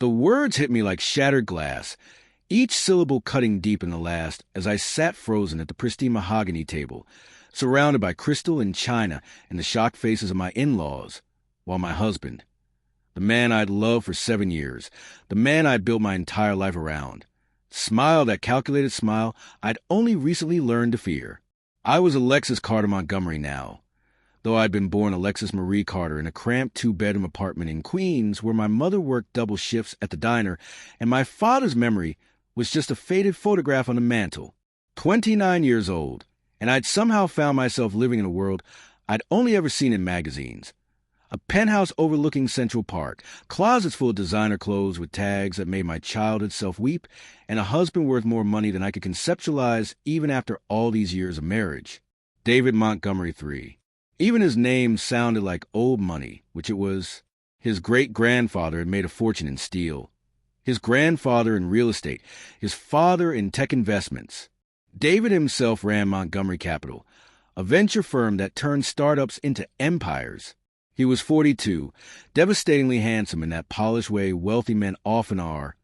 The words hit me like shattered glass, each syllable cutting deep in the last as I sat frozen at the pristine mahogany table, surrounded by crystal and china and the shocked faces of my in-laws, while my husband, the man I'd loved for 7 years, the man I'd built my entire life around, smiled that calculated smile I'd only recently learned to fear. I was Alexis Carter Montgomery now, though I'd been born Alexis Marie Carter in a cramped 2-bedroom apartment in Queens where my mother worked double shifts at the diner and my father's memory was just a faded photograph on the mantel. 29 years old, and I'd somehow found myself living in a world I'd only ever seen in magazines. A penthouse overlooking Central Park, closets full of designer clothes with tags that made my childhood self weep, and a husband worth more money than I could conceptualize even after all these years of marriage. David Montgomery III. Even his name sounded like old money, which it was. His great-grandfather had made a fortune in steel. His grandfather in real estate. His father in tech investments. David himself ran Montgomery Capital, a venture firm that turned startups into empires. He was 42, devastatingly handsome in that polished way wealthy men often are,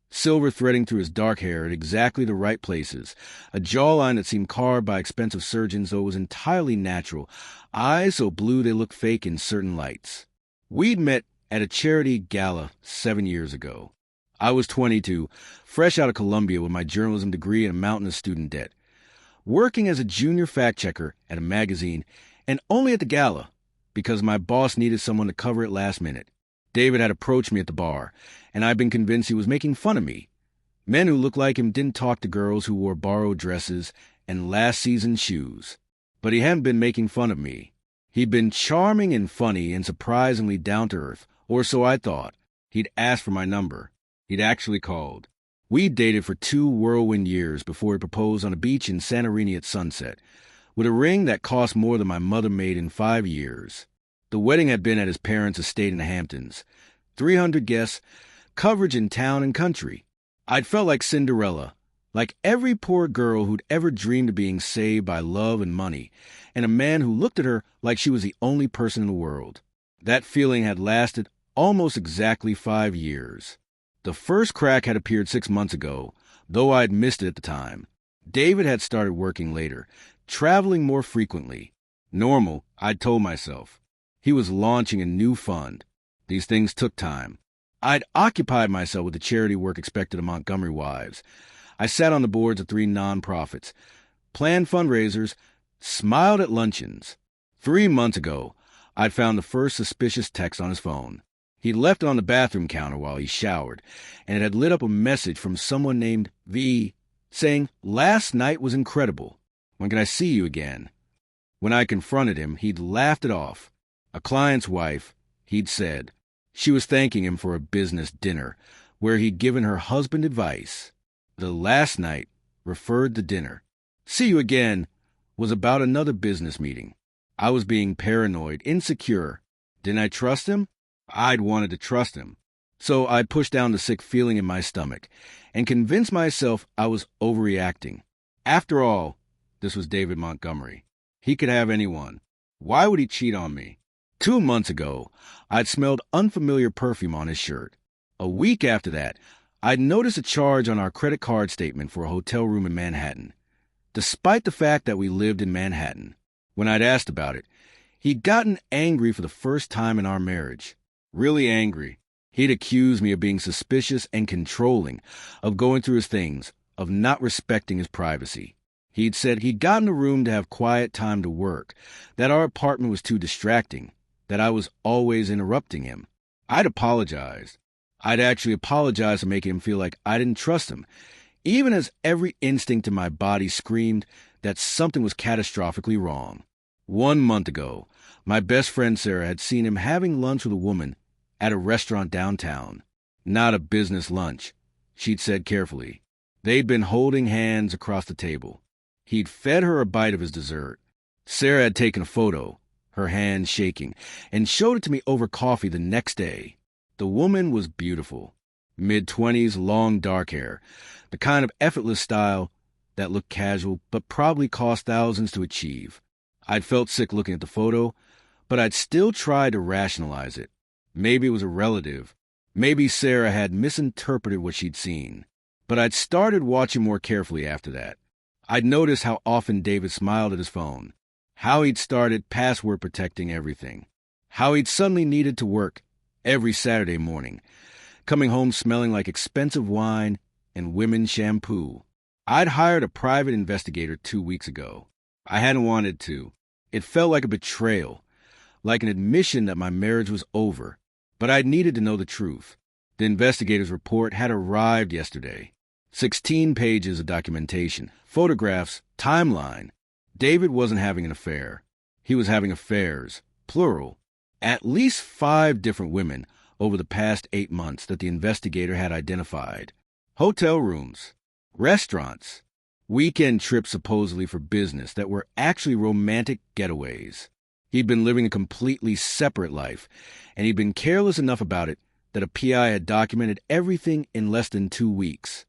silver threading through his dark hair at exactly the right places, a jawline that seemed carved by expensive surgeons though it was entirely natural, eyes so blue they looked fake in certain lights. We'd met at a charity gala 7 years ago. I was 22, fresh out of Columbia with my journalism degree and a mountain of student debt, working as a junior fact-checker at a magazine, and only at the gala, because my boss needed someone to cover it last minute. David had approached me at the bar, and I'd been convinced he was making fun of me. Men who looked like him didn't talk to girls who wore borrowed dresses and last season's shoes. But he hadn't been making fun of me. He'd been charming and funny and surprisingly down-to-earth, or so I thought. He'd asked for my number. He'd actually called. We'd dated for 2 whirlwind years before he proposed on a beach in Santorini at sunset, with a ring that cost more than my mother made in 5 years. The wedding had been at his parents' estate in the Hamptons. 300 guests, coverage in town and country. I'd felt like Cinderella, like every poor girl who'd ever dreamed of being saved by love and money, and a man who looked at her like she was the only person in the world. That feeling had lasted almost exactly 5 years. The first crack had appeared 6 months ago, though I'd missed it at the time. David had started working later, traveling more frequently. Normal, I'd told myself. He was launching a new fund. These things took time. I'd occupied myself with the charity work expected of Montgomery wives. I sat on the boards of 3 nonprofits, planned fundraisers, smiled at luncheons. 3 months ago, I'd found the first suspicious text on his phone. He'd left it on the bathroom counter while he showered, and it had lit up a message from someone named V, saying, "Last night was incredible. When can I see you again?" When I confronted him, he'd laughed it off. A client's wife, he'd said. She was thanking him for a business dinner, where he'd given her husband advice. The last night referred to dinner. See you again was about another business meeting. I was being paranoid, insecure. Didn't I trust him? I'd wanted to trust him. So I pushed down the sick feeling in my stomach and convinced myself I was overreacting. After all, this was David Montgomery. He could have anyone. Why would he cheat on me? 2 months ago, I'd smelled unfamiliar perfume on his shirt. A week after that, I'd noticed a charge on our credit card statement for a hotel room in Manhattan, despite the fact that we lived in Manhattan. When I'd asked about it, he'd gotten angry for the first time in our marriage. Really angry. He'd accused me of being suspicious and controlling, of going through his things, of not respecting his privacy. He'd said he'd gotten a room to have quiet time to work, that our apartment was too distracting, that I was always interrupting him. I'd apologized. I'd actually apologized for making him feel like I didn't trust him, even as every instinct in my body screamed that something was catastrophically wrong. 1 month ago, my best friend Sarah had seen him having lunch with a woman at a restaurant downtown. Not a business lunch, she'd said carefully. They'd been holding hands across the table. He'd fed her a bite of his dessert. Sarah had taken a photo, her hand shaking, and showed it to me over coffee the next day. The woman was beautiful. Mid-20s, long dark hair, the kind of effortless style that looked casual but probably cost thousands to achieve. I'd felt sick looking at the photo, but I'd still tried to rationalize it. Maybe it was a relative. Maybe Sarah had misinterpreted what she'd seen. But I'd started watching more carefully after that. I'd noticed how often David smiled at his phone, how he'd started password protecting everything, how he'd suddenly needed to work every Saturday morning, coming home smelling like expensive wine and women's shampoo. I'd hired a private investigator 2 weeks ago. I hadn't wanted to. It felt like a betrayal, like an admission that my marriage was over, but I needed to know the truth. The investigator's report had arrived yesterday. 16 pages of documentation, photographs, timeline. David wasn't having an affair. He was having affairs, plural. At least 5 different women over the past 8 months that the investigator had identified. Hotel rooms, restaurants, weekend trips supposedly for business that were actually romantic getaways. He'd been living a completely separate life, and he'd been careless enough about it that a PI had documented everything in less than 2 weeks.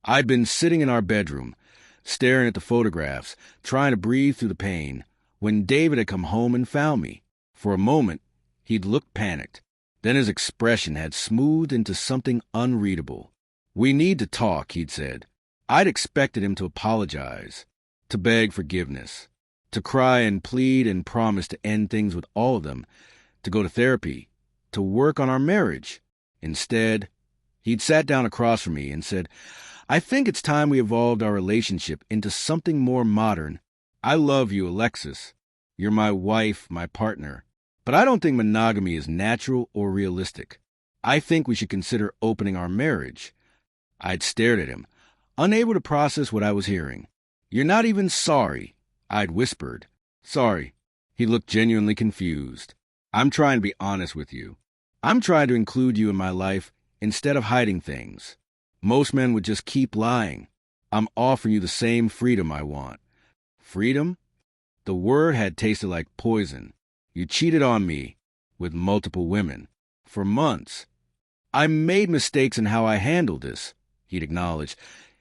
I'd been sitting in our bedroom, staring at the photographs, trying to breathe through the pain, when David had come home and found me. For a moment, he'd looked panicked. Then his expression had smoothed into something unreadable. "We need to talk," he'd said. I'd expected him to apologize, to beg forgiveness, to cry and plead and promise to end things with all of them, to go to therapy, to work on our marriage. Instead, he'd sat down across from me and said, "I think it's time we evolved our relationship into something more modern. I love you, Alexis. You're my wife, my partner. But I don't think monogamy is natural or realistic. I think we should consider opening our marriage." I'd stared at him, unable to process what I was hearing. "You're not even sorry," I'd whispered. "Sorry." He looked genuinely confused. "I'm trying to be honest with you. I'm trying to include you in my life instead of hiding things. Most men would just keep lying. I'm offering you the same freedom I want." Freedom? The word had tasted like poison. "You cheated on me with multiple women for months. I made mistakes in how I handled this," he'd acknowledged,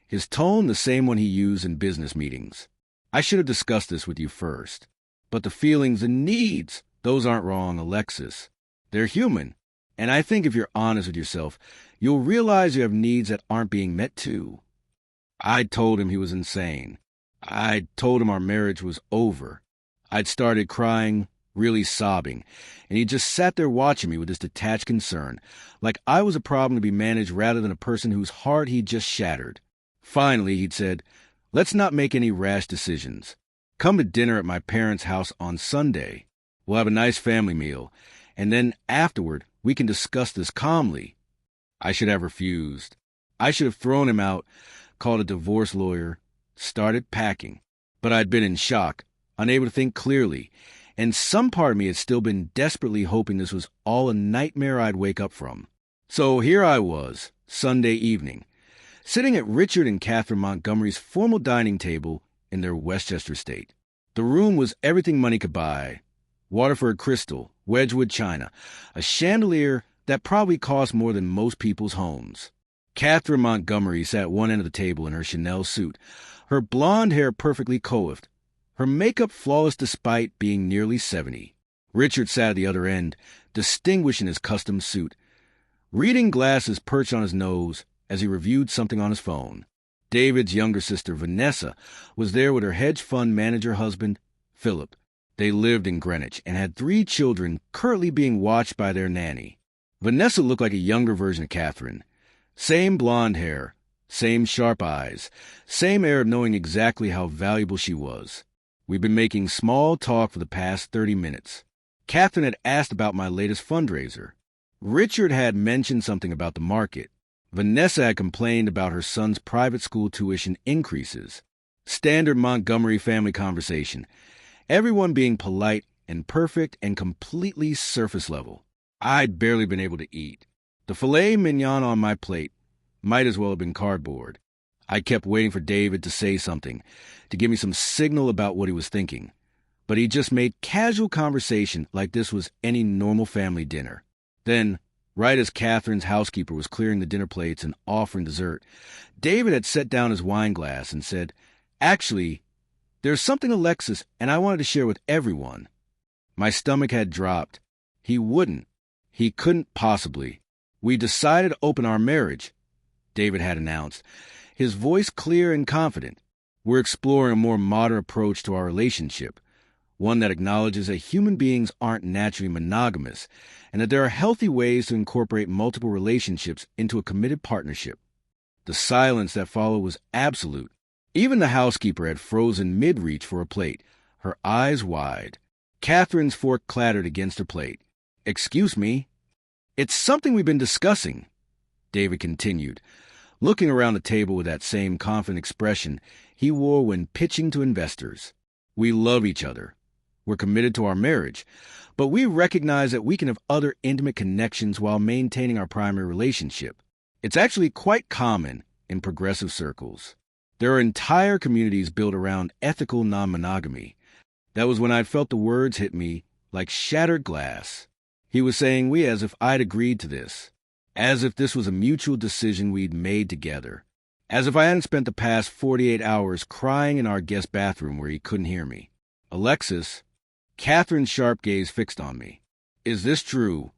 his tone the same one he used in business meetings. "I should have discussed this with you first. But the feelings and needs, those aren't wrong, Alexis. They're human. And I think if you're honest with yourself, you'll realize you have needs that aren't being met too." I'd told him he was insane. I'd told him our marriage was over. I'd started crying, really sobbing, and he just sat there watching me with this detached concern, like I was a problem to be managed rather than a person whose heart he'd just shattered. Finally, he'd said, "Let's not make any rash decisions. Come to dinner at my parents' house on Sunday. We'll have a nice family meal, and then afterward we can discuss this calmly." I should have refused. I should have thrown him out, called a divorce lawyer, started packing. But I'd been in shock, unable to think clearly, and some part of me had still been desperately hoping this was all a nightmare I'd wake up from. So here I was, Sunday evening, sitting at Richard and Catherine Montgomery's formal dining table in their Westchester estate. The room was everything money could buy: Waterford crystal, Wedgwood china, a chandelier that probably cost more than most people's homes. Catherine Montgomery sat at one end of the table in her Chanel suit, her blonde hair perfectly coiffed, her makeup flawless despite being nearly 70. Richard sat at the other end, distinguished in his custom suit, reading glasses perched on his nose as he reviewed something on his phone. David's younger sister, Vanessa, was there with her hedge fund manager husband, Philip. They lived in Greenwich and had 3 children currently being watched by their nanny. Vanessa looked like a younger version of Catherine. Same blonde hair, same sharp eyes, same air of knowing exactly how valuable she was. We'd been making small talk for the past 30 minutes. Catherine had asked about my latest fundraiser. Richard had mentioned something about the market. Vanessa had complained about her son's private school tuition increases. Standard Montgomery family conversation. Everyone being polite and perfect and completely surface level. I'd barely been able to eat. The filet mignon on my plate might as well have been cardboard. I kept waiting for David to say something, to give me some signal about what he was thinking. But he just made casual conversation like this was any normal family dinner. Then, right as Catherine's housekeeper was clearing the dinner plates and offering dessert, David had set down his wine glass and said, "Actually, there's something, Alexis, and I wanted to share with everyone." My stomach had dropped. He wouldn't. He couldn't possibly. We decided to open our marriage, David had announced, his voice clear and confident. We're exploring a more modern approach to our relationship, one that acknowledges that human beings aren't naturally monogamous and that there are healthy ways to incorporate multiple relationships into a committed partnership. The silence that followed was absolute. Even the housekeeper had frozen mid-reach for a plate, her eyes wide. Catherine's fork clattered against her plate. "Excuse me." "It's something we've been discussing," David continued, looking around the table with that same confident expression he wore when pitching to investors. "We love each other. We're committed to our marriage, but we recognize that we can have other intimate connections while maintaining our primary relationship. It's actually quite common in progressive circles. There are entire communities built around ethical non-monogamy." That was when I felt the words hit me like shattered glass. He was saying we as if I'd agreed to this, as if this was a mutual decision we'd made together, as if I hadn't spent the past 48 hours crying in our guest bathroom where he couldn't hear me. "Alexis," Catherine's sharp gaze fixed on me. "Is this true?"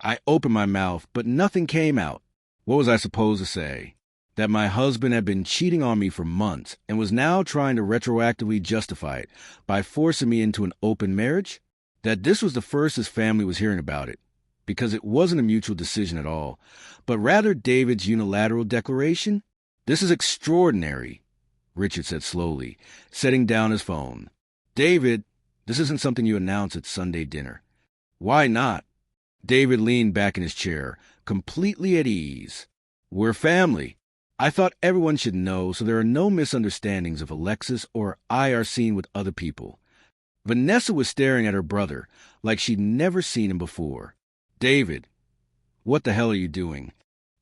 I opened my mouth, but nothing came out. What was I supposed to say? That my husband had been cheating on me for months and was now trying to retroactively justify it by forcing me into an open marriage? That this was the first his family was hearing about it, because it wasn't a mutual decision at all, but rather David's unilateral declaration? "This is extraordinary," Richard said slowly, setting down his phone. "David, this isn't something you announce at Sunday dinner." "Why not?" David leaned back in his chair, completely at ease. "We're family. I thought everyone should know so there are no misunderstandings if Alexis or I are seen with other people." Vanessa was staring at her brother like she'd never seen him before. "David, what the hell are you doing?"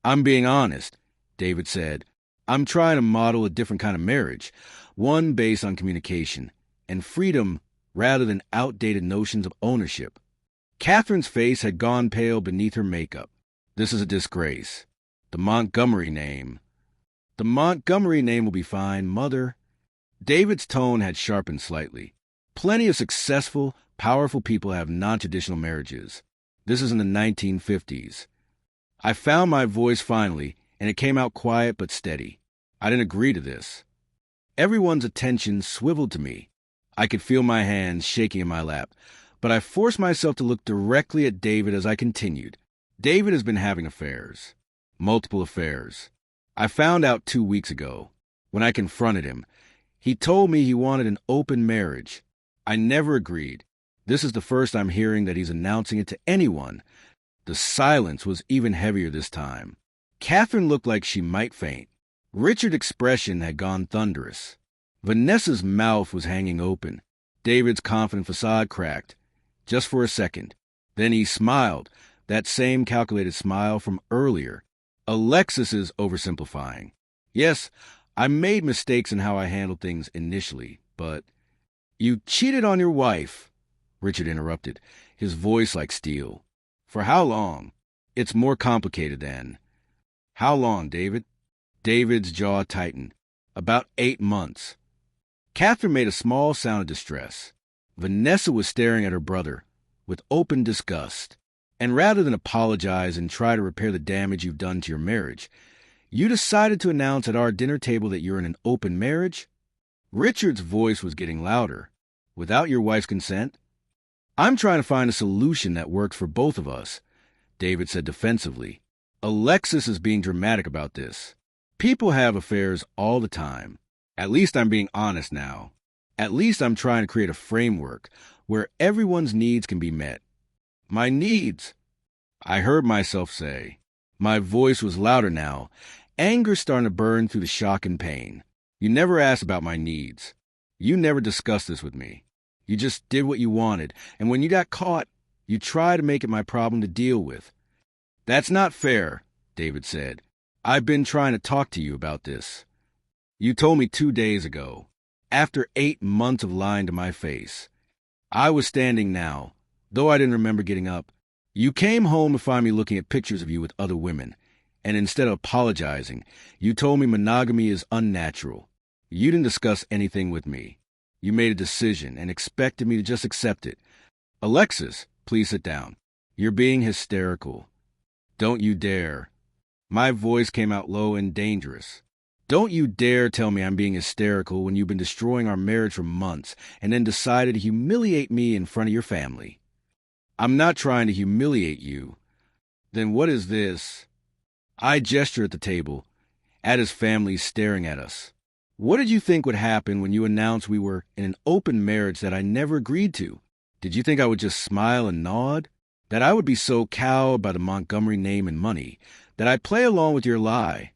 "I'm being honest," David said. "I'm trying to model a different kind of marriage, one based on communication and freedom rather than outdated notions of ownership." Catherine's face had gone pale beneath her makeup. "This is a disgrace. The Montgomery name will be fine, Mother." David's tone had sharpened slightly. "Plenty of successful, powerful people have non-traditional marriages. This is in the 1950s. I found my voice finally, and it came out quiet but steady. I didn't agree to this. Everyone's attention swiveled to me. I could feel my hands shaking in my lap, but I forced myself to look directly at David as I continued. David has been having affairs. Multiple affairs. I found out 2 weeks ago. When I confronted him, he told me he wanted an open marriage. I never agreed. This is the first I'm hearing that he's announcing it to anyone. The silence was even heavier this time. Catherine looked like she might faint. Richard's expression had gone thunderous. Vanessa's mouth was hanging open. David's confident facade cracked. Just for a second. Then he smiled, that same calculated smile from earlier. "Alexis is oversimplifying. Yes, I made mistakes in how I handled things initially, but—" "You cheated on your wife," Richard interrupted, his voice like steel. "For how long?" "It's more complicated than—" "How long, David?" David's jaw tightened. "About 8 months. Catherine made a small sound of distress. Vanessa was staring at her brother with open disgust. "And rather than apologize and try to repair the damage you've done to your marriage, you decided to announce at our dinner table that you're in an open marriage?" Richard's voice was getting louder. "Without your wife's consent?" "I'm trying to find a solution that works for both of us," David said defensively. "Alexis is being dramatic about this. People have affairs all the time. At least I'm being honest now. At least I'm trying to create a framework where everyone's needs can be met." "My needs," I heard myself say. My voice was louder now, anger starting to burn through the shock and pain. "You never asked about my needs. You never discussed this with me. You just did what you wanted, and when you got caught, you tried to make it my problem to deal with." "That's not fair," David said. "I've been trying to talk to you about this. You told me 2 days ago, after 8 months of lying to my face. I was standing now, though I didn't remember getting up. You came home to find me looking at pictures of you with other women, and instead of apologizing, you told me monogamy is unnatural. You didn't discuss anything with me. You made a decision and expected me to just accept it. Alexis, please sit down. You're being hysterical." Don't you dare. My voice came out low and dangerous. Don't you dare tell me I'm being hysterical when you've been destroying our marriage for months and then decided to humiliate me in front of your family. I'm not trying to humiliate you. Then what is this? I gesture at the table, at his family staring at us. What did you think would happen when you announced we were in an open marriage that I never agreed to? Did you think I would just smile and nod? That I would be so cowed by the Montgomery name and money that I'd play along with your lie?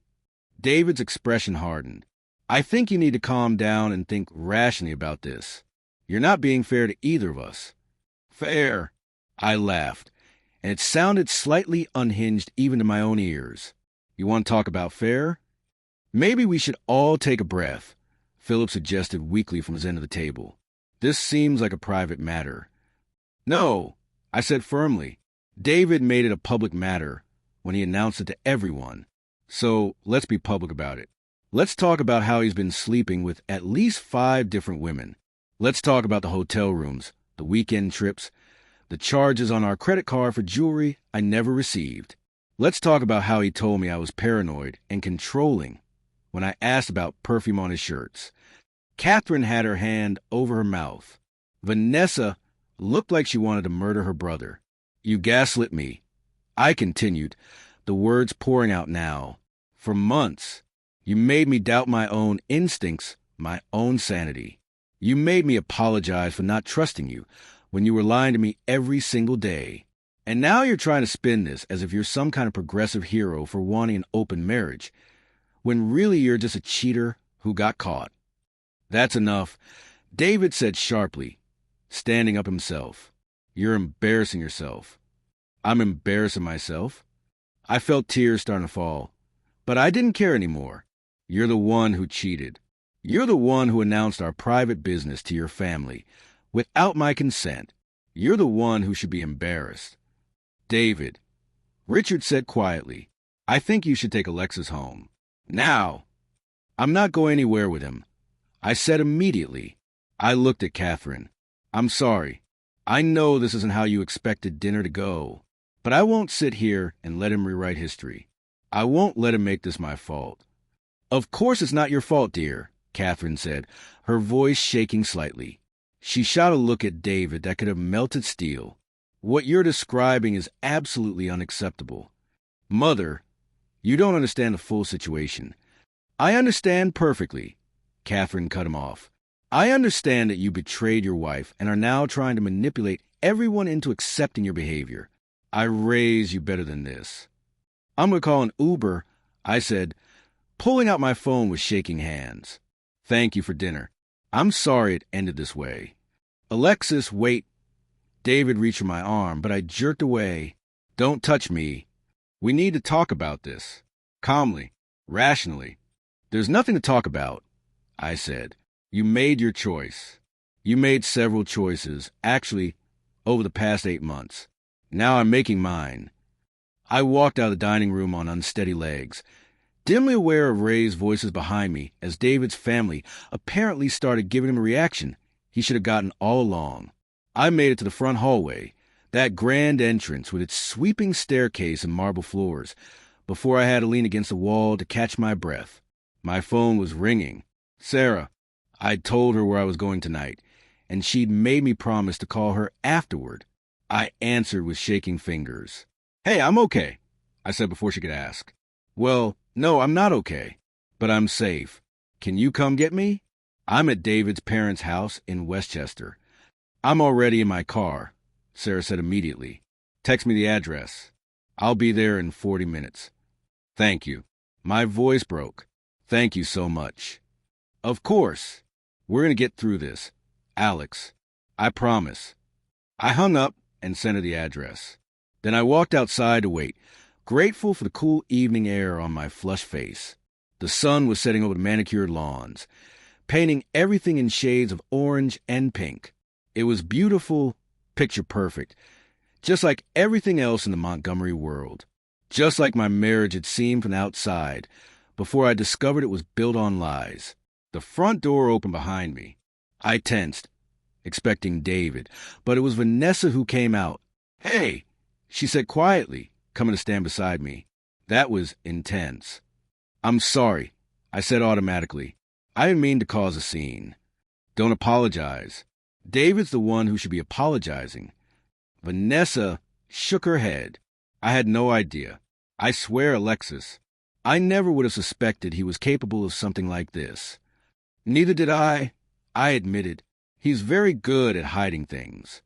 David's expression hardened. I think you need to calm down and think rationally about this. You're not being fair to either of us. Fair. I laughed, and it sounded slightly unhinged even to my own ears. You want to talk about fair? Maybe we should all take a breath, Philip suggested weakly from his end of the table. This seems like a private matter. No, I said firmly. David made it a public matter when he announced it to everyone. So let's be public about it. Let's talk about how he's been sleeping with at least 5 different women. Let's talk about the hotel rooms, the weekend trips, the charges on our credit card for jewelry I never received. Let's talk about how he told me I was paranoid and controlling when I asked about perfume on his shirts. Catherine had her hand over her mouth. Vanessa looked like she wanted to murder her brother. You gaslit me, I continued, the words pouring out now. For months, you made me doubt my own instincts, my own sanity. You made me apologize for not trusting you when you were lying to me every single day. And now you're trying to spin this as if you're some kind of progressive hero for wanting an open marriage, when really you're just a cheater who got caught. That's enough, David said sharply, standing up himself. You're embarrassing yourself. I'm embarrassing myself. I felt tears starting to fall, but I didn't care anymore. You're the one who cheated. You're the one who announced our private business to your family without my consent. You're the one who should be embarrassed. David, Richard said quietly, I think you should take Alexis home. Now. I'm not going anywhere with him, I said immediately. I looked at Catherine. I'm sorry. I know this isn't how you expected dinner to go, but I won't sit here and let him rewrite history. I won't let him make this my fault. Of course it's not your fault, dear, Catherine said, her voice shaking slightly. She shot a look at David that could have melted steel. What you're describing is absolutely unacceptable. Mother, you don't understand the full situation. I understand perfectly, Catherine cut him off. I understand that you betrayed your wife and are now trying to manipulate everyone into accepting your behavior. I raised you better than this. I'm going to call an Uber, I said, pulling out my phone with shaking hands. Thank you for dinner. I'm sorry it ended this way. Alexis, wait. David reached for my arm, but I jerked away. Don't touch me. We need to talk about this. Calmly, rationally. There's nothing to talk about, I said. You made your choice. You made several choices, actually, over the past 8 months. Now I'm making mine. I walked out of the dining room on unsteady legs, dimly aware of Ray's voices behind me as David's family apparently started giving him a reaction he should have gotten all along. I made it to the front hallway, that grand entrance with its sweeping staircase and marble floors, before I had to lean against the wall to catch my breath. My phone was ringing. Sarah. I'd told her where I was going tonight, and she'd made me promise to call her afterward. I answered with shaking fingers. Hey, I'm okay, I said before she could ask. Well, no, I'm not okay, but I'm safe. Can you come get me? I'm at David's parents' house in Westchester. I'm already in my car, Sarah said immediately. Text me the address. I'll be there in 40 minutes. Thank you. My voice broke. Thank you so much. Of course. We're going to get through this. Alex. I promise. I hung up and sent her the address. Then I walked outside to wait, grateful for the cool evening air on my flushed face. The sun was setting over the manicured lawns, painting everything in shades of orange and pink. It was beautiful, picture perfect, just like everything else in the Montgomery world. Just like my marriage had seemed from the outside, before I discovered it was built on lies. The front door opened behind me. I tensed, expecting David, but it was Vanessa who came out. Hey, she said quietly, coming to stand beside me. That was intense. I'm sorry, I said automatically. I didn't mean to cause a scene. Don't apologize. David's the one who should be apologizing. Vanessa shook her head. I had no idea. I swear, Alexis, I never would have suspected he was capable of something like this. Neither did I admitted. He's very good at hiding things.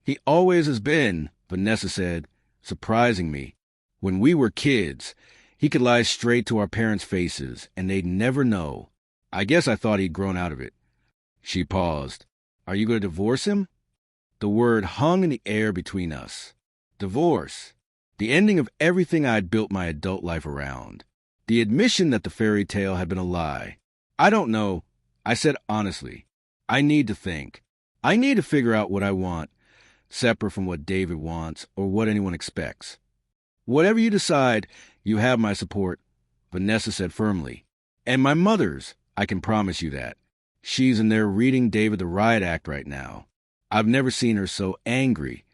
He always has been, Vanessa said, surprising me. When we were kids, he could lie straight to our parents' faces, and they'd never know. I guess I thought he'd grown out of it. She paused. Are you going to divorce him? The word hung in the air between us. Divorce. The ending of everything I'd built my adult life around. The admission that the fairy tale had been a lie. I don't know, I said honestly. I need to think. I need to figure out what I want, separate from what David wants or what anyone expects. Whatever you decide, you have my support, Vanessa said firmly. And my mother's, I can promise you that. She's in there reading David the riot act right now. I've never seen her so angry.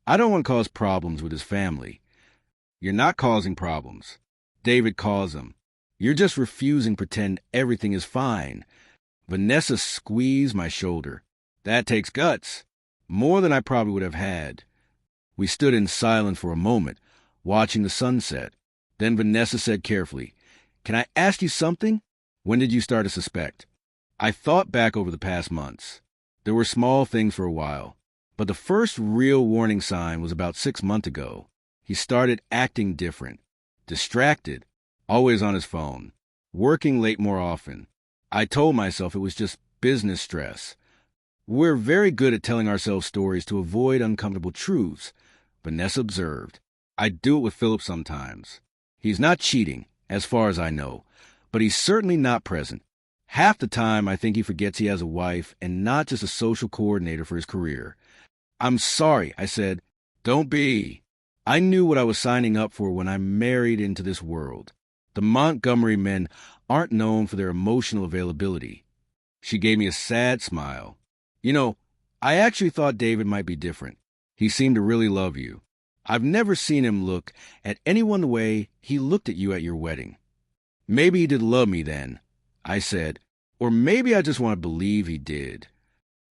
I don't want to cause problems with his family. You're not causing problems. David caused them. You're just refusing to pretend everything is fine. Vanessa squeezed my shoulder. That takes guts. More than I probably would have had. We stood in silence for a moment, watching the sunset. Then Vanessa said carefully, Can I ask you something? When did you start to suspect? I thought back over the past months. There were small things for a while, but the first real warning sign was about 6 months ago. He started acting different, distracted, always on his phone, working late more often. I told myself it was just business stress. We're very good at telling ourselves stories to avoid uncomfortable truths, Vanessa observed. I do it with Philip sometimes. He's not cheating, as far as I know, but he's certainly not present. Half the time, I think he forgets he has a wife and not just a social coordinator for his career. I'm sorry, I said. Don't be. I knew what I was signing up for when I married into this world. The Montgomery men aren't known for their emotional availability. She gave me a sad smile. You know, I actually thought David might be different. He seemed to really love you. I've never seen him look at anyone the way he looked at you at your wedding. Maybe he did love me then, I said, or maybe I just want to believe he did.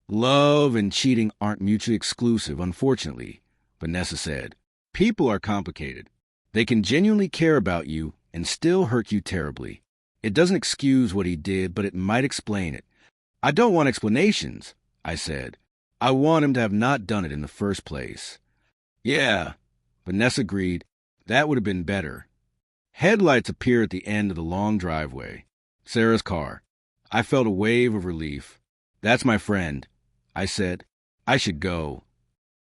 Love and cheating aren't mutually exclusive, unfortunately, Vanessa said. People are complicated. They can genuinely care about you and still hurt you terribly. It doesn't excuse what he did, but it might explain it. I don't want explanations, I said. I want him to have not done it in the first place. Yeah, Vanessa agreed. That would have been better. Headlights appeared at the end of the long driveway. Sarah's car. I felt a wave of relief. That's my friend, I said. I should go.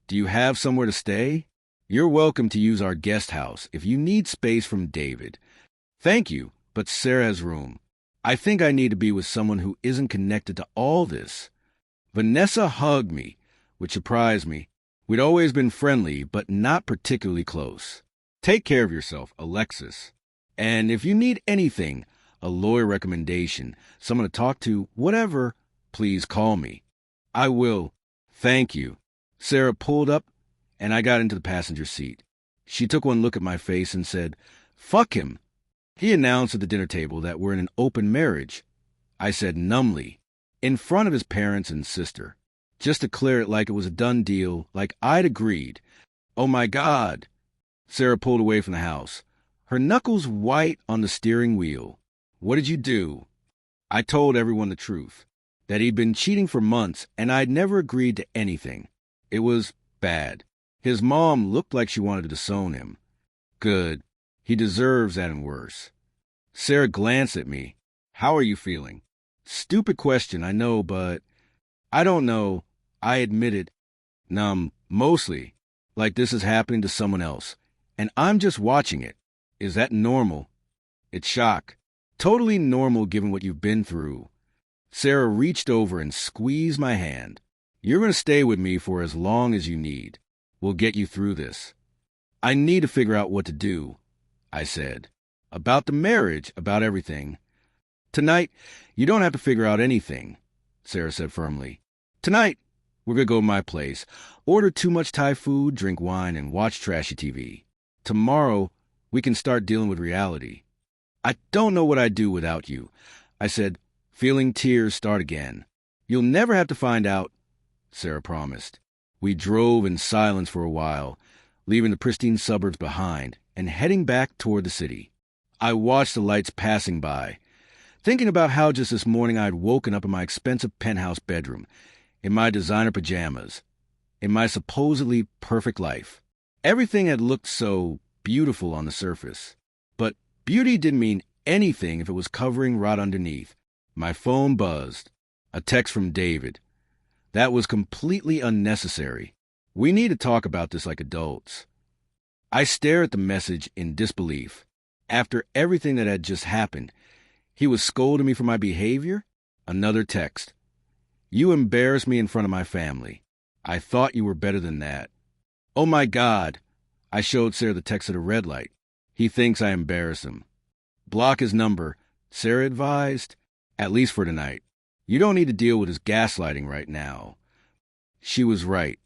Do you have somewhere to stay? You're welcome to use our guest house if you need space from David. Thank you, but Sarah has room. I think I need to be with someone who isn't connected to all this. Vanessa hugged me, which surprised me. We'd always been friendly, but not particularly close. Take care of yourself, Alexis. And if you need anything, a lawyer recommendation, someone to talk to, whatever, please call me. I will. Thank you. Sarah pulled up, and I got into the passenger seat. She took one look at my face and said, Fuck him. He announced at the dinner table that we're in an open marriage. I said numbly, in front of his parents and sister, just to clear it like it was a done deal, like I'd agreed. Oh my God. Sarah pulled away from the house, her knuckles white on the steering wheel. What did you do? I told everyone the truth, that he'd been cheating for months and I'd never agreed to anything. It was bad. His mom looked like she wanted to disown him. Good. He deserves that and worse. Sarah glanced at me. How are you feeling? Stupid question, I know, but I don't know. I admitted. Numb, mostly, like this is happening to someone else, and I'm just watching it. Is that normal? It's shock. Totally normal given what you've been through. Sarah reached over and squeezed my hand. You're going to stay with me for as long as you need. We'll get you through this. I need to figure out what to do, I said. About the marriage, about everything. Tonight, you don't have to figure out anything, Sarah said firmly. Tonight, we're going to go to my place, order too much Thai food, drink wine, and watch trashy TV. Tomorrow, we can start dealing with reality. I don't know what I'd do without you, I said, feeling tears start again. You'll never have to find out, Sarah promised. We drove in silence for a while, leaving the pristine suburbs behind and heading back toward the city. I watched the lights passing by, thinking about how just this morning I'd woken up in my expensive penthouse bedroom, in my designer pajamas, in my supposedly perfect life. Everything had looked so beautiful on the surface, but beauty didn't mean anything if it was covering right underneath. My phone buzzed. A text from David. That was completely unnecessary. We need to talk about this like adults. I stared at the message in disbelief. After everything that had just happened, he was scolding me for my behavior? Another text. You embarrassed me in front of my family. I thought you were better than that. Oh my God. I showed Sarah the text at a red light. He thinks I embarrass him. Block his number, Sarah advised, at least for tonight. You don't need to deal with his gaslighting right now. She was right.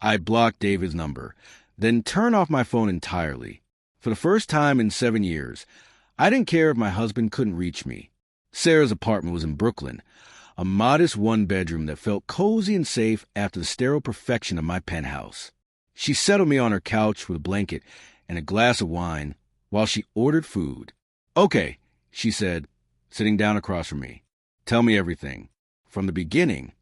I blocked David's number, then turned off my phone entirely. For the first time in 7 years, I didn't care if my husband couldn't reach me. Sarah's apartment was in Brooklyn, a modest one-bedroom that felt cozy and safe after the sterile perfection of my penthouse. She settled me on her couch with a blanket and a glass of wine while she ordered food. Okay, she said, sitting down across from me. Tell me everything. From the beginning.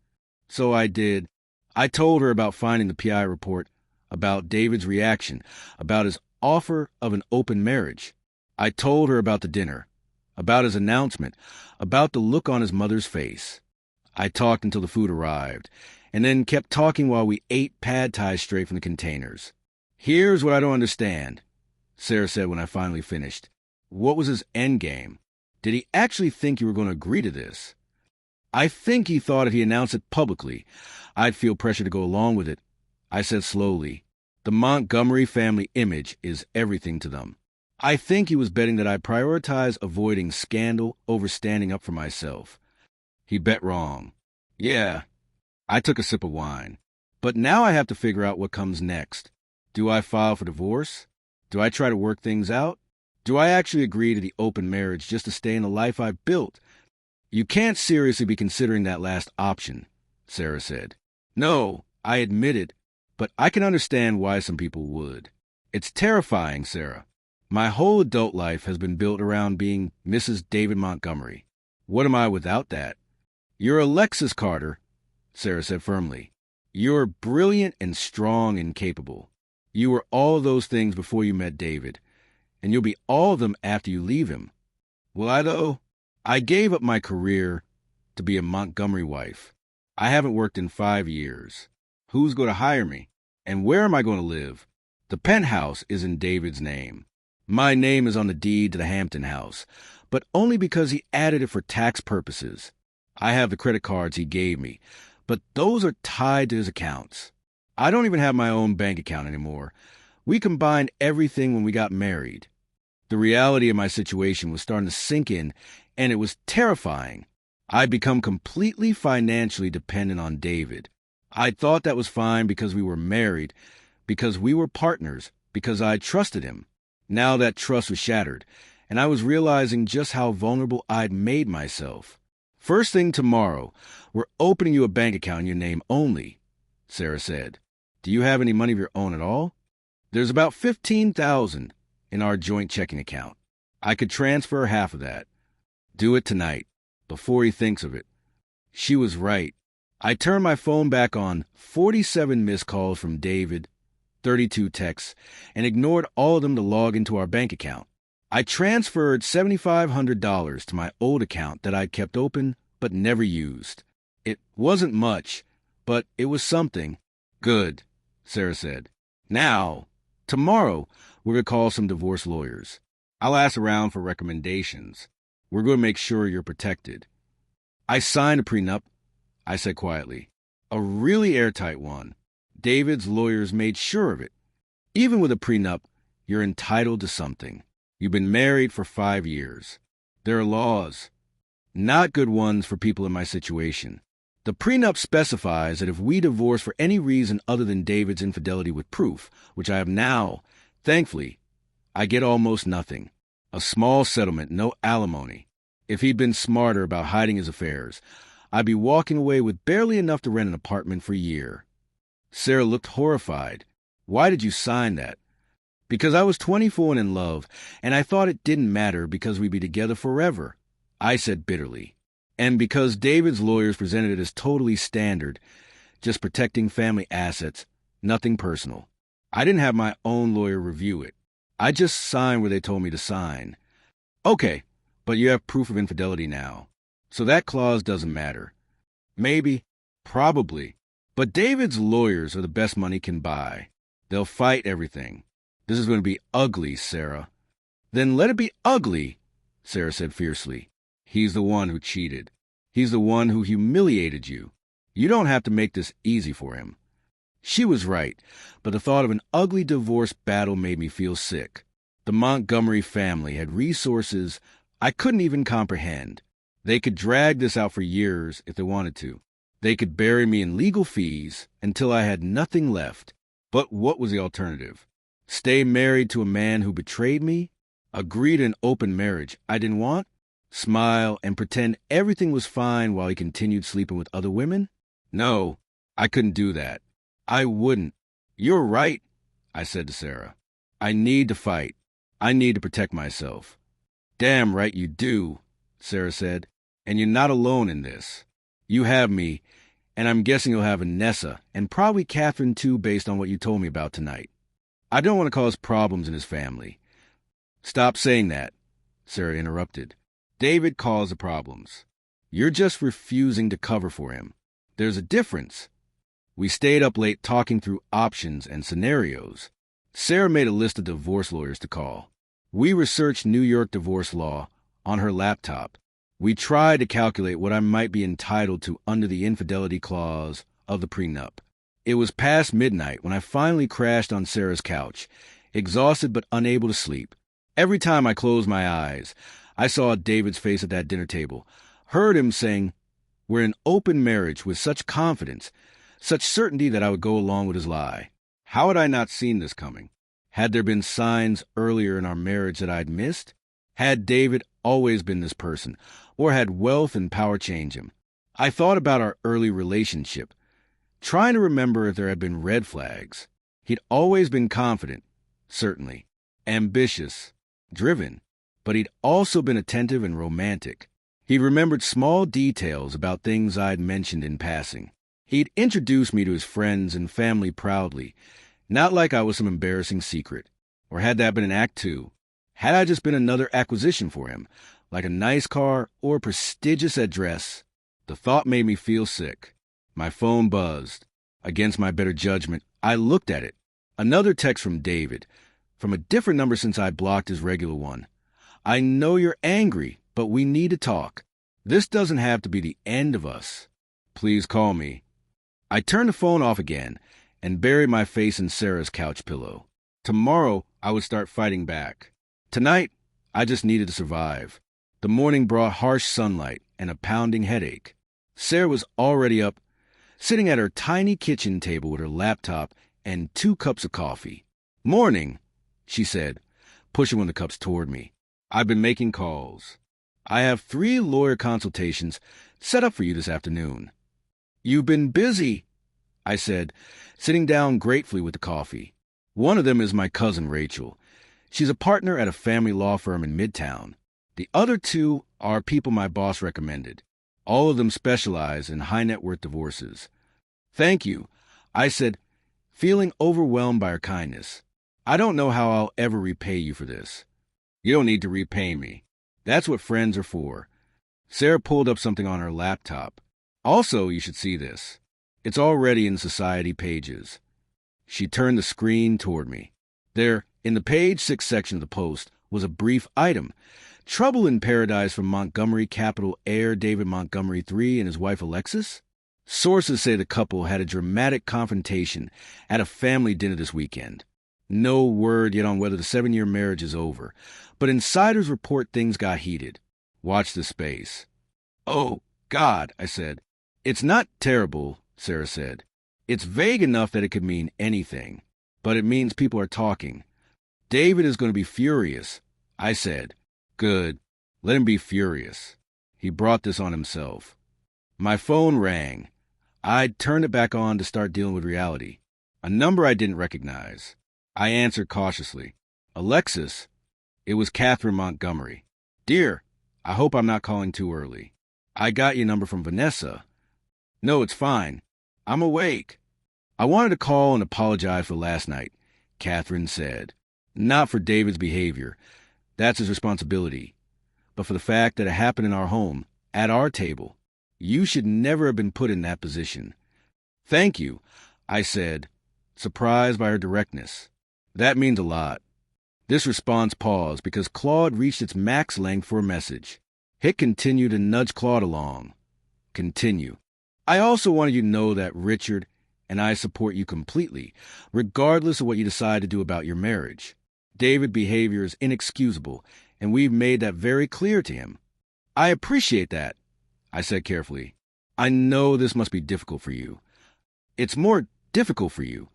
So I did. I told her about finding the PI report, about David's reaction, about his offer of an open marriage. I told her about the dinner, about his announcement, about the look on his mother's face. I talked until the food arrived, and then kept talking while we ate pad thai straight from the containers. Here's what I don't understand, Sarah said when I finally finished. What was his endgame? Did he actually think you were going to agree to this? I think he thought if he announced it publicly, I'd feel pressure to go along with it. I said slowly, the Montgomery family image is everything to them. I think he was betting that I'd prioritize avoiding scandal over standing up for myself. He bet wrong. Yeah. I took a sip of wine. But now I have to figure out what comes next. Do I file for divorce? Do I try to work things out? Do I actually agree to the open marriage just to stay in the life I've built? You can't seriously be considering that last option, Sarah said. No, I admitted, but I can understand why some people would. It's terrifying, Sarah. My whole adult life has been built around being Mrs. David Montgomery. What am I without that? You're Alexis Carter, Sarah said firmly. You're brilliant and strong and capable. You were all of those things before you met David, and you'll be all of them after you leave him. Will I, though? I gave up my career to be a Montgomery wife. I haven't worked in 5 years. Who's going to hire me? And where am I going to live? The penthouse is in David's name. My name is on the deed to the Hampton house, but only because he added it for tax purposes. I have the credit cards he gave me, but those are tied to his accounts. I don't even have my own bank account anymore. We combined everything when we got married. The reality of my situation was starting to sink in, and it was terrifying. I'd become completely financially dependent on David. I thought that was fine because we were married, because we were partners, because I trusted him. Now that trust was shattered, and I was realizing just how vulnerable I'd made myself. First thing tomorrow, we're opening you a bank account in your name only, Sarah said. Do you have any money of your own at all? There's about $15,000 in our joint checking account. I could transfer half of that. Do it tonight, before he thinks of it. She was right. I turned my phone back on, 47 missed calls from David, 32 texts, and ignored all of them to log into our bank account. I transferred $7,500 to my old account that I'd kept open but never used. It wasn't much, but it was something. Good, Sarah said. Now, tomorrow, we're going to call some divorce lawyers. I'll ask around for recommendations. We're going to make sure you're protected. I signed a prenup, I said quietly. A really airtight one. David's lawyers made sure of it. Even with a prenup, you're entitled to something. You've been married for 5 years. There are laws. Not good ones for people in my situation. The prenup specifies that if we divorce for any reason other than David's infidelity with proof, which I have now, thankfully, I get almost nothing. A small settlement, no alimony. If he'd been smarter about hiding his affairs, I'd be walking away with barely enough to rent an apartment for a year. Sarah looked horrified. Why did you sign that? Because I was 24 and in love, and I thought it didn't matter because we'd be together forever, I said bitterly. And because David's lawyers presented it as totally standard, just protecting family assets, nothing personal. I didn't have my own lawyer review it. I just signed where they told me to sign. Okay, but you have proof of infidelity now. So that clause doesn't matter. Maybe, probably. But David's lawyers are the best money can buy. They'll fight everything. This is going to be ugly, Sarah. Then let it be ugly, Sarah said fiercely. He's the one who cheated. He's the one who humiliated you. You don't have to make this easy for him. She was right, but the thought of an ugly divorce battle made me feel sick. The Montgomery family had resources I couldn't even comprehend. They could drag this out for years if they wanted to. They could bury me in legal fees until I had nothing left. But what was the alternative? Stay married to a man who betrayed me? Agree to an open marriage I didn't want? Smile and pretend everything was fine while he continued sleeping with other women? No, I couldn't do that. I wouldn't. You're right, I said to Sarah. I need to fight. I need to protect myself. Damn right you do, Sarah said. And you're not alone in this. You have me, and I'm guessing you'll have Anessa, and probably Catherine too based on what you told me about tonight. I don't want to cause problems in his family. Stop saying that, Sarah interrupted. David caused the problems. You're just refusing to cover for him. There's a difference. We stayed up late talking through options and scenarios. Sarah made a list of divorce lawyers to call. We researched New York divorce law on her laptop. We tried to calculate what I might be entitled to under the infidelity clause of the prenup. It was past midnight when I finally crashed on Sarah's couch, exhausted but unable to sleep. Every time I closed my eyes, I saw David's face at that dinner table, heard him saying, "We're in open marriage," with such confidence, such certainty that I would go along with his lie. How had I not seen this coming? Had there been signs earlier in our marriage that I'd missed? Had David always been this person, or had wealth and power changed him? I thought about our early relationship, trying to remember if there had been red flags. He'd always been confident, certainly, ambitious, driven, but he'd also been attentive and romantic. He remembered small details about things I'd mentioned in passing. He'd introduced me to his friends and family proudly, not like I was some embarrassing secret. Or had that been an act two? Had I just been another acquisition for him, like a nice car or a prestigious address? The thought made me feel sick. My phone buzzed. Against my better judgment, I looked at it. Another text from David, from a different number since I blocked his regular one. I know you're angry, but we need to talk. This doesn't have to be the end of us. Please call me. I turned the phone off again and buried my face in Sarah's couch pillow. Tomorrow, I would start fighting back. Tonight, I just needed to survive. The morning brought harsh sunlight and a pounding headache. Sarah was already up, sitting at her tiny kitchen table with her laptop and 2 cups of coffee. "Morning," she said, pushing one of the cups toward me. "I've been making calls. I have 3 lawyer consultations set up for you this afternoon." "You've been busy," I said, sitting down gratefully with the coffee. "One of them is my cousin Rachel. She's a partner at a family law firm in Midtown. The other 2 are people my boss recommended. All of them specialize in high-net-worth divorces." "Thank you," I said, feeling overwhelmed by her kindness. "I don't know how I'll ever repay you for this." "You don't need to repay me. That's what friends are for." Sarah pulled up something on her laptop. "Also, you should see this. It's already in Society pages." She turned the screen toward me. There, in the page 6 section of the Post, was a brief item. "Trouble in paradise from Montgomery Capital heir David Montgomery III and his wife Alexis." Sources say the couple had a dramatic confrontation at a family dinner this weekend. No word yet on whether the 7-year marriage is over, but insiders report things got heated. Watch this space. "Oh, God," I said. "It's not terrible," Sarah said. "It's vague enough that it could mean anything, but it means people are talking. David is going to be furious, I said. Good. Let him be furious. He brought this on himself. My phone rang. I'd turned it back on to start dealing with reality. A number I didn't recognize. I answered cautiously. Alexis? It was Catherine Montgomery. Dear, I hope I'm not calling too early. I got your number from Vanessa. No, it's fine. I'm awake. I wanted to call and apologize for last night, Catherine said. Not for David's behavior. That's his responsibility. But for the fact that it happened in our home, at our table. You should never have been put in that position. Thank you, I said, surprised by her directness. That means a lot. This response paused because Claude reached its max length for a message. Hit continue to nudge Claude along. Continue. I also wanted you to know that Richard and I support you completely, regardless of what you decide to do about your marriage. David's behavior is inexcusable, and we've made that very clear to him. I appreciate that, I said carefully. I know this must be difficult for you. It's more difficult for you,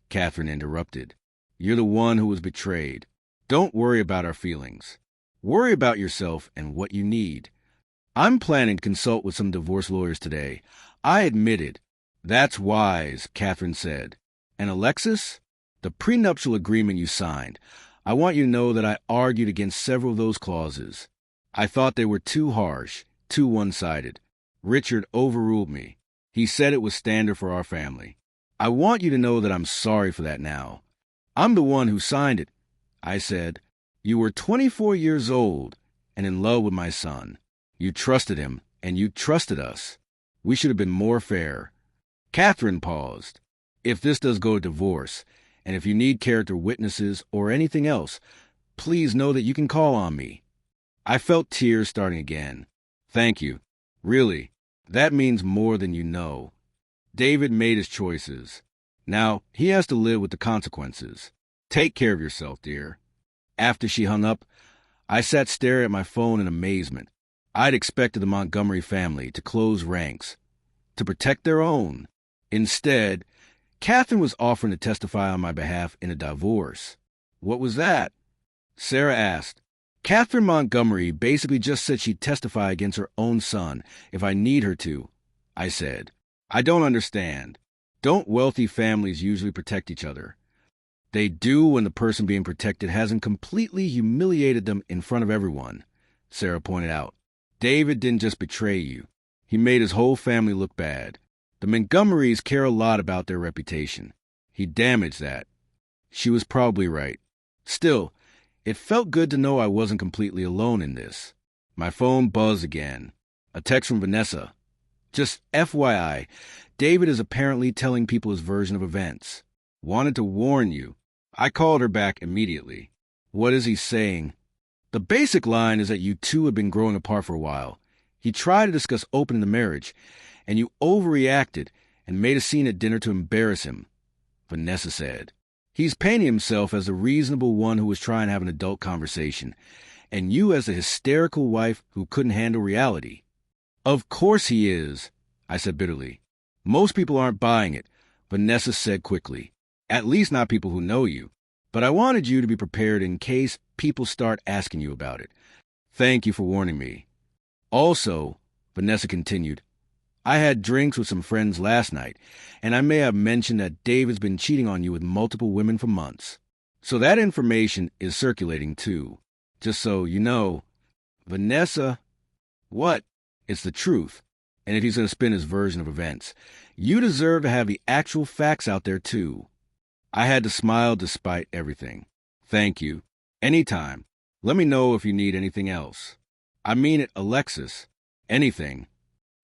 Catherine interrupted. You're the one who was betrayed. Don't worry about our feelings. Worry about yourself and what you need. I'm planning to consult with some divorce lawyers today. I admitted. That's wise, Catherine said. And Alexis? The prenuptial agreement you signed. I want you to know that I argued against several of those clauses. I thought they were too harsh, too one-sided. Richard overruled me. He said it was standard for our family. I want you to know that I'm sorry for that now. I'm the one who signed it, I said. You were 24 years old and in love with my son. You trusted him, and you trusted us. We should have been more fair. Catherine paused. If this does go to divorce, and if you need character witnesses or anything else, please know that you can call on me. I felt tears starting again. Thank you. Really, that means more than you know. David made his choices. Now, he has to live with the consequences. Take care of yourself, dear. After she hung up, I sat staring at my phone in amazement. I'd expected the Montgomery family to close ranks, to protect their own. Instead, Catherine was offering to testify on my behalf in a divorce. What was that? Sarah asked. Catherine Montgomery basically just said she'd testify against her own son if I need her to, I said. I don't understand. Don't wealthy families usually protect each other? They do when the person being protected hasn't completely humiliated them in front of everyone, Sarah pointed out. David didn't just betray you. He made his whole family look bad. The Montgomerys care a lot about their reputation. He damaged that. She was probably right. Still, it felt good to know I wasn't completely alone in this. My phone buzzed again. A text from Vanessa. Just FYI, David is apparently telling people his version of events. Wanted to warn you. I called her back immediately. What is he saying? The basic line is that you two have been growing apart for a while. He tried to discuss opening the marriage, and you overreacted and made a scene at dinner to embarrass him, Vanessa said. He's painting himself as the reasonable one who was trying to have an adult conversation, and you as the hysterical wife who couldn't handle reality. Of course he is, I said bitterly. Most people aren't buying it, Vanessa said quickly. At least not people who know you. But I wanted you to be prepared in case people start asking you about it. Thank you for warning me. Also, Vanessa continued, I had drinks with some friends last night, and I may have mentioned that David's been cheating on you with multiple women for months. So that information is circulating too. Just so you know. Vanessa, what? It's the truth. And if he's going to spin his version of events, you deserve to have the actual facts out there too. I had to smile despite everything. Thank you. Anytime. Let me know if you need anything else. I mean it, Alexis. Anything.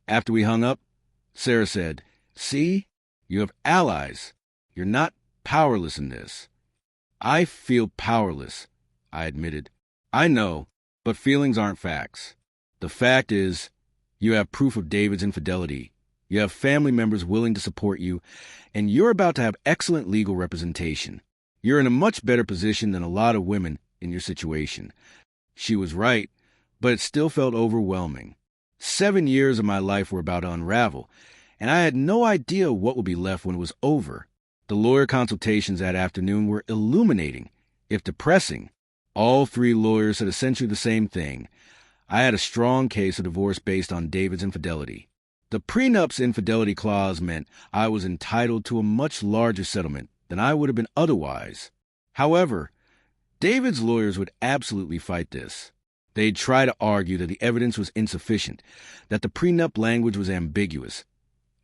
After we hung up, Sarah said, See? You have allies. You're not powerless in this. I feel powerless, I admitted. I know, but feelings aren't facts. The fact is, you have proof of David's infidelity. You have family members willing to support you, and you're about to have excellent legal representation. You're in a much better position than a lot of women in your situation. She was right, but it still felt overwhelming. 7 years of my life were about to unravel, and I had no idea what would be left when it was over. The lawyer consultations that afternoon were illuminating. If depressing, all three lawyers said essentially the same thing. I had a strong case of divorce based on David's infidelity. The prenup's infidelity clause meant I was entitled to a much larger settlement than I would have been otherwise. However, David's lawyers would absolutely fight this. They'd try to argue that the evidence was insufficient, that the prenup language was ambiguous.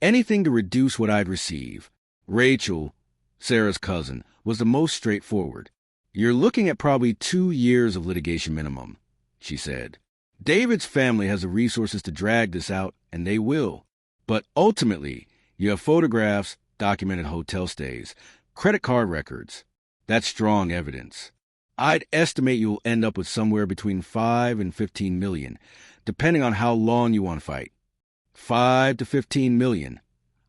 Anything to reduce what I'd receive. Rachel, Sarah's cousin, was the most straightforward. You're looking at probably 2 years of litigation minimum, she said. David's family has the resources to drag this out, and they will. But ultimately, you have photographs, documented hotel stays, credit card records. That's strong evidence. I'd estimate you'll end up with somewhere between 5 and 15 million, depending on how long you want to fight. 5 to 15 million,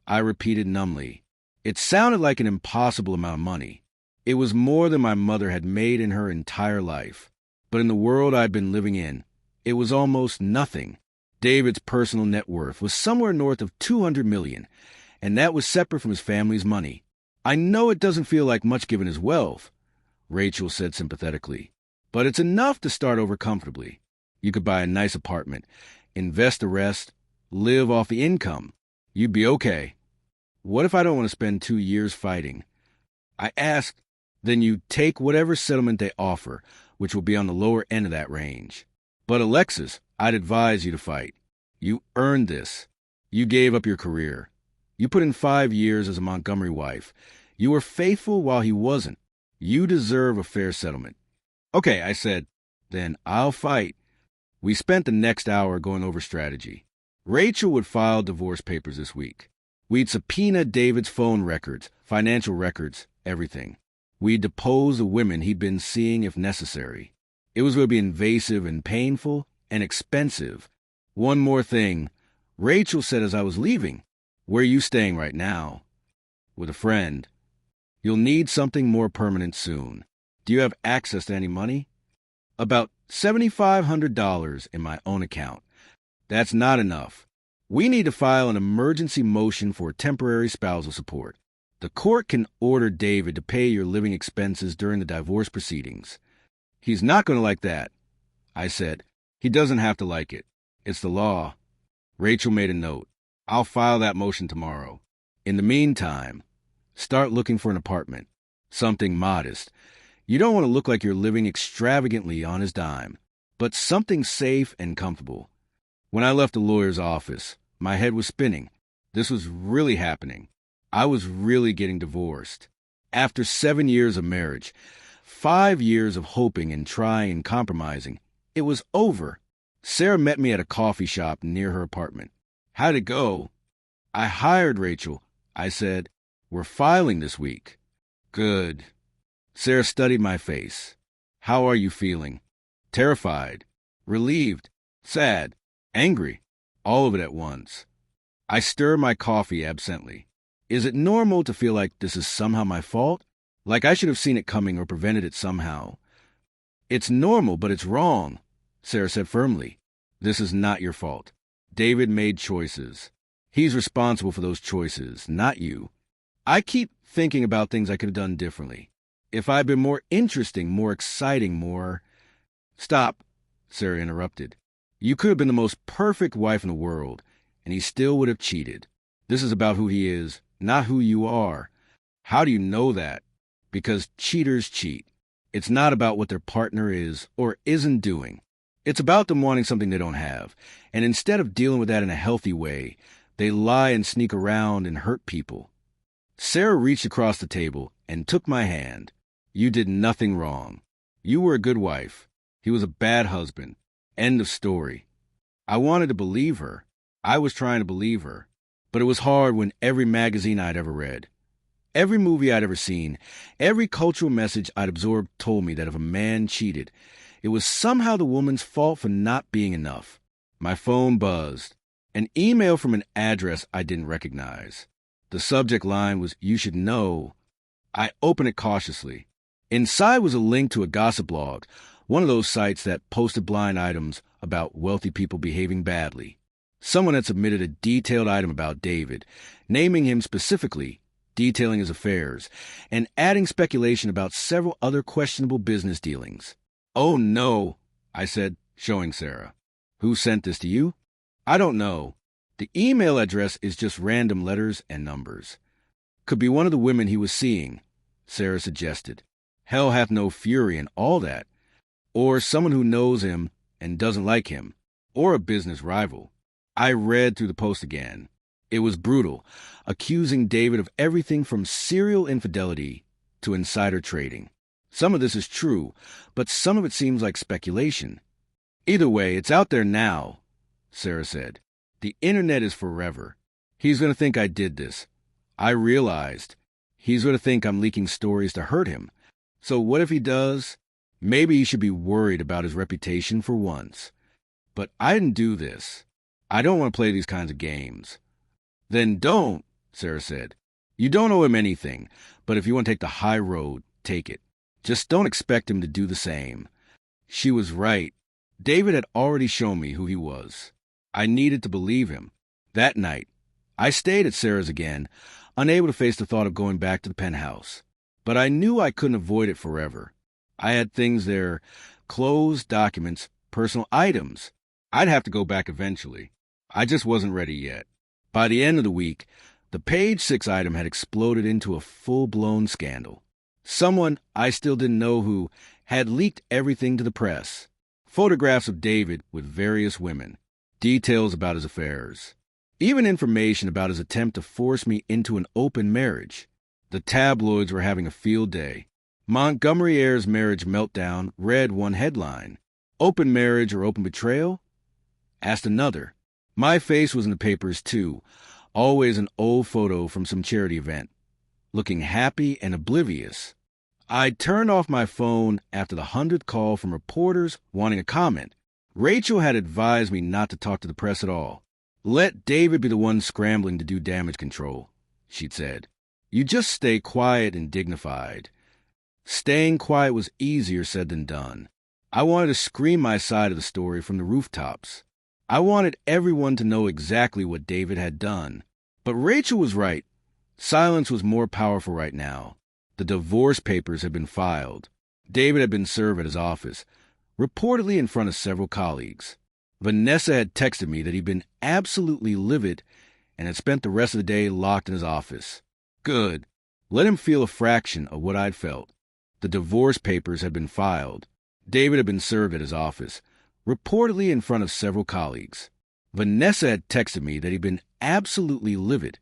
I repeated numbly. It sounded like an impossible amount of money. It was more than my mother had made in her entire life. But in the world I'd been living in, it was almost nothing. David's personal net worth was somewhere north of 200 million, and that was separate from his family's money. I know it doesn't feel like much given his wealth, Rachel said sympathetically, but it's enough to start over comfortably. You could buy a nice apartment, invest the rest, live off the income. You'd be okay. What if I don't want to spend 2 years fighting? I asked. Then you take whatever settlement they offer, which will be on the lower end of that range. But Alexis, I'd advise you to fight. You earned this. You gave up your career. You put in 5 years as a Montgomery wife. You were faithful while he wasn't. You deserve a fair settlement. Okay, I said. Then I'll fight. We spent the next hour going over strategy. Rachel would file divorce papers this week. We'd subpoena David's phone records, financial records, everything. We'd depose the women he'd been seeing if necessary. It was going to be invasive and painful and expensive. One more thing. Rachel said as I was leaving, "Where are you staying right now?" "With a friend." "You'll need something more permanent soon. Do you have access to any money?" "About $7,500 in my own account." "That's not enough. We need to file an emergency motion for temporary spousal support. The court can order David to pay your living expenses during the divorce proceedings." "He's not going to like that," I said. "He doesn't have to like it. It's the law." Rachel made a note. "I'll file that motion tomorrow. In the meantime, start looking for an apartment. Something modest. You don't want to look like you're living extravagantly on his dime, but something safe and comfortable." When I left the lawyer's office, my head was spinning. This was really happening. I was really getting divorced. After 7 years of marriage, 5 years of hoping and trying and compromising, it was over. Sarah met me at a coffee shop near her apartment. "How'd it go?" "I hired Rachel," I said. "We're filing this week." "Good." Sarah studied my face. "How are you feeling?" "Terrified, relieved, sad, angry, all of it at once." I stir my coffee absently. Is it normal to feel like this is somehow my fault? Like I should have seen it coming or prevented it somehow? "It's normal, but it's wrong," Sarah said firmly. "This is not your fault. David made choices. He's responsible for those choices, not you. I keep thinking about things I could have done differently. If I'd been more interesting, more exciting, more—" "Stop," Sarah interrupted. "You could have been the most perfect wife in the world, and he still would have cheated. This is about who he is, not who you are." "How do you know that?" "Because cheaters cheat. It's not about what their partner is or isn't doing. It's about them wanting something they don't have. And instead of dealing with that in a healthy way, they lie and sneak around and hurt people." Sarah reached across the table and took my hand. "You did nothing wrong. You were a good wife. He was a bad husband. End of story." I wanted to believe her. I was trying to believe her. But it was hard when every magazine I'd ever read, every movie I'd ever seen, every cultural message I'd absorbed told me that if a man cheated, it was somehow the woman's fault for not being enough. My phone buzzed. An email from an address I didn't recognize. The subject line was, "You should know." I opened it cautiously. Inside was a link to a gossip blog, one of those sites that posted blind items about wealthy people behaving badly. Someone had submitted a detailed item about David, naming him specifically, detailing his affairs, and adding speculation about several other questionable business dealings. "Oh, no," I said, showing Sarah. "Who sent this to you?" "I don't know. The email address is just random letters and numbers." "Could be one of the women he was seeing," Sarah suggested. "Hell hath no fury and all that. Or someone who knows him and doesn't like him. Or a business rival." I read through the post again. It was brutal, accusing David of everything from serial infidelity to insider trading. Some of this is true, but some of it seems like speculation. "Either way, it's out there now," Sarah said. "The internet is forever. He's going to think I did this. I realized. He's going to think I'm leaking stories to hurt him. So what if he does? Maybe he should be worried about his reputation for once. But I didn't do this. I don't want to play these kinds of games." "Then don't," Sarah said. "You don't owe him anything, but if you want to take the high road, take it. Just don't expect him to do the same." She was right. David had already shown me who he was. I needed to believe him. That night, I stayed at Sarah's again, unable to face the thought of going back to the penthouse. But I knew I couldn't avoid it forever. I had things there, clothes, documents, personal items. I'd have to go back eventually. I just wasn't ready yet. By the end of the week, the page 6 item had exploded into a full-blown scandal. Someone I still didn't know who had leaked everything to the press. Photographs of David with various women. Details about his affairs. Even information about his attempt to force me into an open marriage. The tabloids were having a field day. Montgomery Ayer's marriage meltdown read one headline. "Open marriage or open betrayal?" Asked another. My face was in the papers too, always an old photo from some charity event, looking happy and oblivious. I turned off my phone after the 100th call from reporters wanting a comment. Rachel had advised me not to talk to the press at all. "Let David be the one scrambling to do damage control," she'd said. "You just stay quiet and dignified." Staying quiet was easier said than done. I wanted to scream my side of the story from the rooftops. I wanted everyone to know exactly what David had done. But Rachel was right. Silence was more powerful right now. The divorce papers had been filed. David had been served at his office, reportedly in front of several colleagues. Vanessa had texted me that he'd been absolutely livid and had spent the rest of the day locked in his office. Good. Let him feel a fraction of what I'd felt. The divorce papers had been filed. David had been served at his office, reportedly in front of several colleagues. Vanessa had texted me that he'd been absolutely livid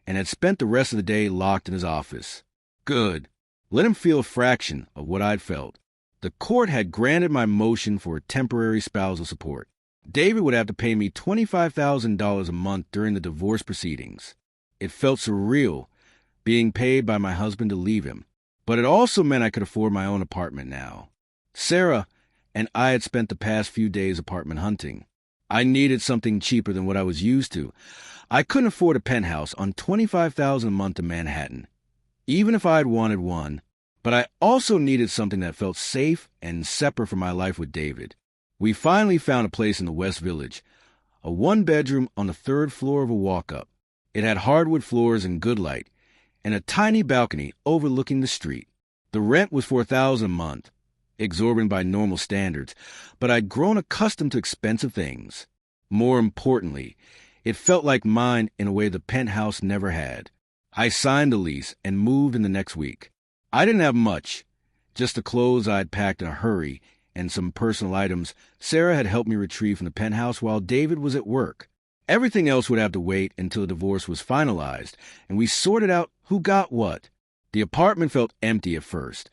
and had spent the rest of the day locked in his office. Good. Let him feel a fraction of what I'd felt. The court had granted my motion for temporary spousal support. David would have to pay me $25,000 a month during the divorce proceedings. It felt surreal, being paid by my husband to leave him. But it also meant I could afford my own apartment now. Sarah and I had spent the past few days apartment hunting. I needed something cheaper than what I was used to. I couldn't afford a penthouse on $25,000 a month in Manhattan, even if I had wanted one. But I also needed something that felt safe and separate from my life with David. We finally found a place in the West Village, a one-bedroom on the 3rd floor of a walk-up. It had hardwood floors and good light, and a tiny balcony overlooking the street. The rent was $4,000 a month, exorbitant by normal standards, but I'd grown accustomed to expensive things. More importantly, it felt like mine in a way the penthouse never had. I signed the lease and moved in the next week. I didn't have much, just the clothes I'd packed in a hurry and some personal items Sarah had helped me retrieve from the penthouse while David was at work. Everything else would have to wait until the divorce was finalized, and we sorted out who got what. The apartment felt empty at first,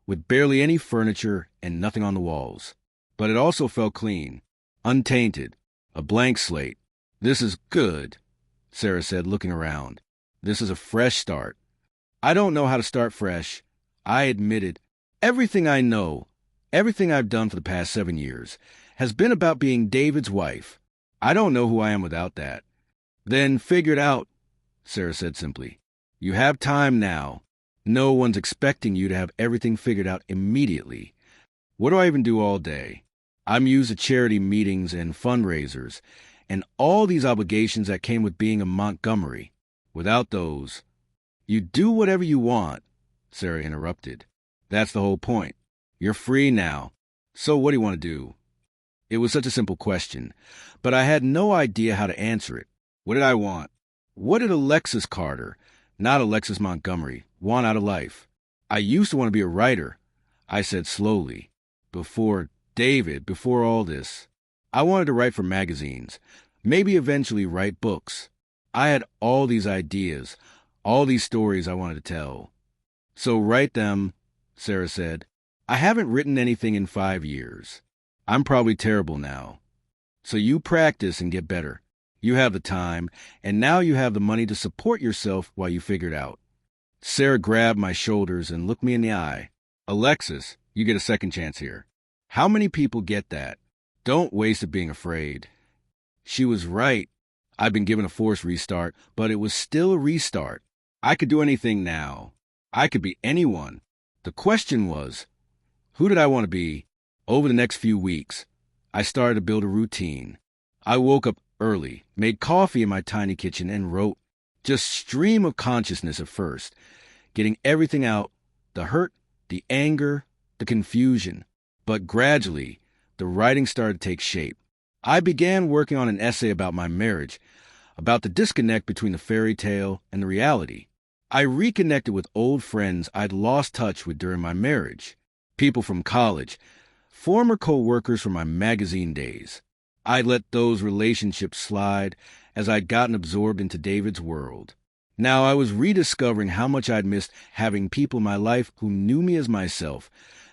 with barely any furniture and nothing on the walls. But it also felt clean, untainted, a blank slate. "This is good," Sarah said, looking around. "This is a fresh start." I don't know how to start fresh, I admitted. Everything I know, everything I've done for the past 7 years, has been about being David's wife. I don't know who I am without that. "Then figure it out," Sarah said simply. "You have time now. No one's expecting you to have everything figured out immediately. What do I even do all day? I'm used to charity meetings and fundraisers, and all these obligations that came with being a Montgomery. Without those, You do whatever you want, Sarah interrupted. That's the whole point. You're free now. So what do you want to do? It was such a simple question, but I had no idea how to answer it. What did I want? What did Alexis Carter, not Alexis Montgomery, want out of life? I used to want to be a writer, I said slowly. Before all this. I wanted to write for magazines, maybe eventually write books. I had all these ideas, all these stories I wanted to tell. So write them, Sarah said. I haven't written anything in 5 years. I'm probably terrible now. So you practice and get better. You have the time, and now you have the money to support yourself while you figure it out. Sarah grabbed my shoulders and looked me in the eye. Alexis, you get a second chance here. How many people get that? Don't waste it being afraid. She was right. I'd been given a forced restart, but it was still a restart. I could do anything now. I could be anyone. The question was, who did I want to be? Over the next few weeks, I started to build a routine. I woke up early, made coffee in my tiny kitchen, and wrote. Just stream of consciousness at first, getting everything out, the hurt, the anger, the confusion. But gradually, the writing started to take shape. I began working on an essay about my marriage, about the disconnect between the fairy tale and the reality. I reconnected with old friends I'd lost touch with during my marriage, people from college, former co-workers from my magazine days. I'd let those relationships slide as I'd gotten absorbed into David's world. Now I was rediscovering how much I'd missed having people in my life who knew me as myself,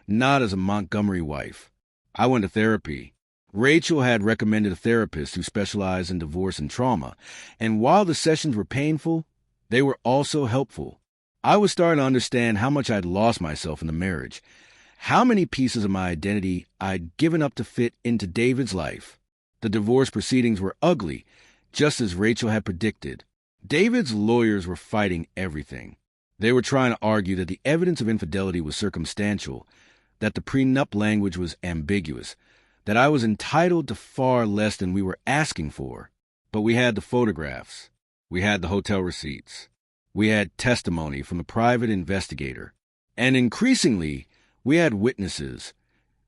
not as a Montgomery wife. I went to therapy. Rachel had recommended a therapist who specialized in divorce and trauma, and while the sessions were painful, they were also helpful. I was starting to understand how much I'd lost myself in the marriage, how many pieces of my identity I'd given up to fit into David's life. The divorce proceedings were ugly, just as Rachel had predicted. David's lawyers were fighting everything. They were trying to argue that the evidence of infidelity was circumstantial, that the prenup language was ambiguous, that I was entitled to far less than we were asking for. But we had the photographs. We had the hotel receipts. We had testimony from the private investigator. And increasingly, we had witnesses,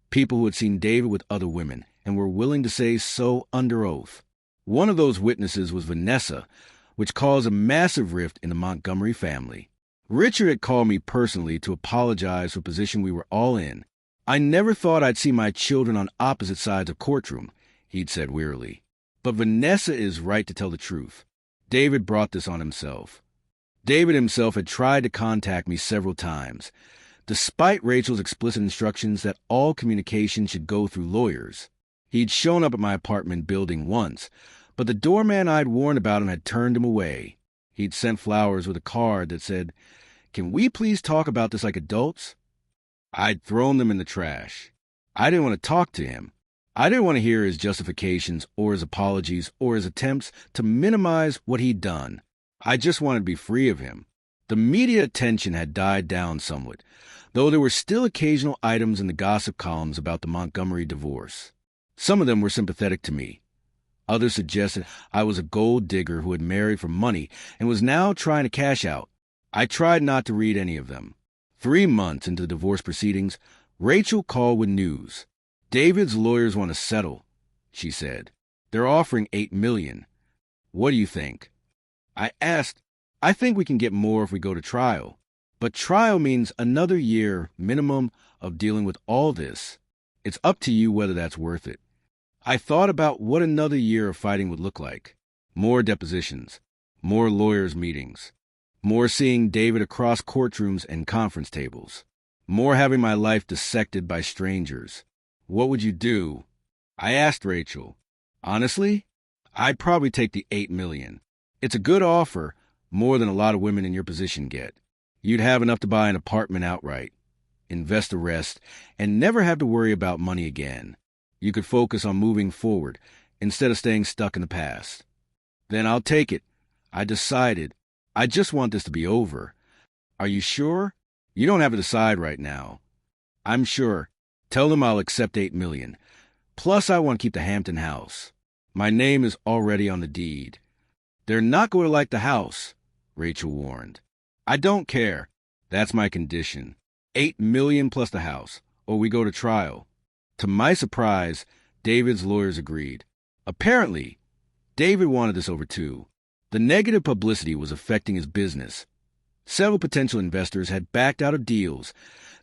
people who had seen David with other women and were willing to say so under oath. One of those witnesses was Vanessa, which caused a massive rift in the Montgomery family. Richard had called me personally to apologize for the position we were all in. I never thought I'd see my children on opposite sides of courtroom, he'd said wearily. But Vanessa is right to tell the truth. David brought this on himself. David himself had tried to contact me several times, despite Rachel's explicit instructions that all communication should go through lawyers. He'd shown up at my apartment building once, but the doorman I'd warned about him had turned him away. He'd sent flowers with a card that said, "Can we please talk about this like adults?" I'd thrown them in the trash. I didn't want to talk to him. I didn't want to hear his justifications or his apologies or his attempts to minimize what he'd done. I just wanted to be free of him. The media attention had died down somewhat, though there were still occasional items in the gossip columns about the Montgomery divorce. Some of them were sympathetic to me. Others suggested I was a gold digger who had married for money and was now trying to cash out. I tried not to read any of them. 3 months into the divorce proceedings, Rachel called with news. "David's lawyers want to settle," she said. "They're offering $8 million. What do you think?" I asked, "I think we can get more if we go to trial. But trial means another year minimum of dealing with all this. It's up to you whether that's worth it." I thought about what another year of fighting would look like. More depositions, more lawyers' meetings, more seeing David across courtrooms and conference tables, more having my life dissected by strangers. What would you do? I asked Rachel. Honestly, I'd probably take the $8 million. It's a good offer, more than a lot of women in your position get. You'd have enough to buy an apartment outright, invest the rest, and never have to worry about money again. You could focus on moving forward instead of staying stuck in the past. Then I'll take it. I decided. I just want this to be over. Are you sure? You don't have to decide right now. I'm sure. Tell them I'll accept $8 million. Plus, I want to keep the Hampton house. My name is already on the deed. They're not going to like the house, Rachel warned. I don't care. That's my condition. 8 million plus the house, or we go to trial. To my surprise, David's lawyers agreed. Apparently, David wanted this over too. The negative publicity was affecting his business. Several potential investors had backed out of deals,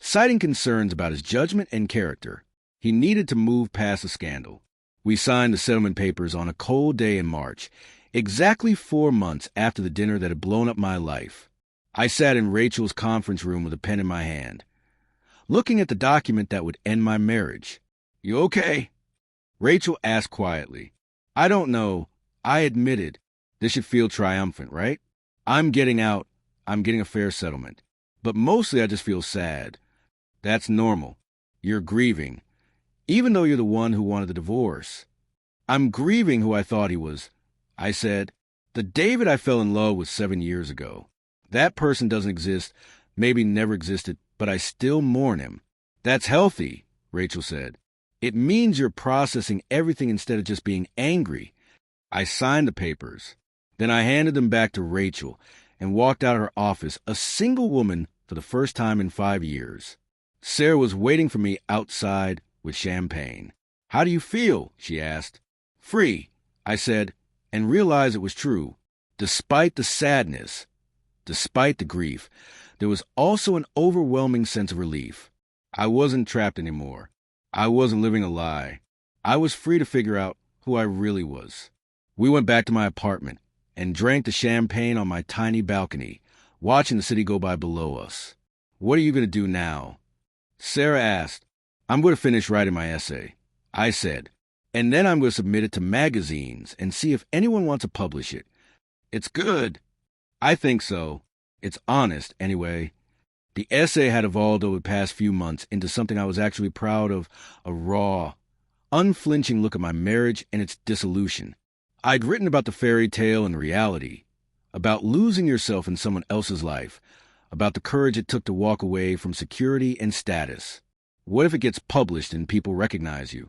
citing concerns about his judgment and character. He needed to move past the scandal. We signed the settlement papers on a cold day in March, exactly 4 months after the dinner that had blown up my life. I sat in Rachel's conference room with a pen in my hand, looking at the document that would end my marriage. "You okay?" Rachel asked quietly. "I don't know." I admitted. This should feel triumphant, right? I'm getting out. I'm getting a fair settlement. But mostly I just feel sad. That's normal. You're grieving, even though you're the one who wanted the divorce. "I'm grieving who I thought he was," I said. "The David I fell in love with 7 years ago. That person doesn't exist, maybe never existed, but I still mourn him." "That's healthy," Rachel said. "It means you're processing everything instead of just being angry." I signed the papers. Then I handed them back to Rachel and walked out of her office, a single woman for the first time in 5 years. Sarah was waiting for me outside with champagne. "How do you feel?" she asked. "Free," I said, and realized it was true. Despite the sadness, despite the grief, there was also an overwhelming sense of relief. I wasn't trapped anymore. I wasn't living a lie. I was free to figure out who I really was. We went back to my apartment and drank the champagne on my tiny balcony, watching the city go by below us. "What are you going to do now?" Sarah asked. "I'm going to finish writing my essay," I said, "and then I'm going to submit it to magazines and see if anyone wants to publish it." "It's good." "I think so. It's honest, anyway." The essay had evolved over the past few months into something I was actually proud of, a raw, unflinching look at my marriage and its dissolution. I'd written about the fairy tale and the reality, about losing yourself in someone else's life, about the courage it took to walk away from security and status. What if it gets published and people recognize you?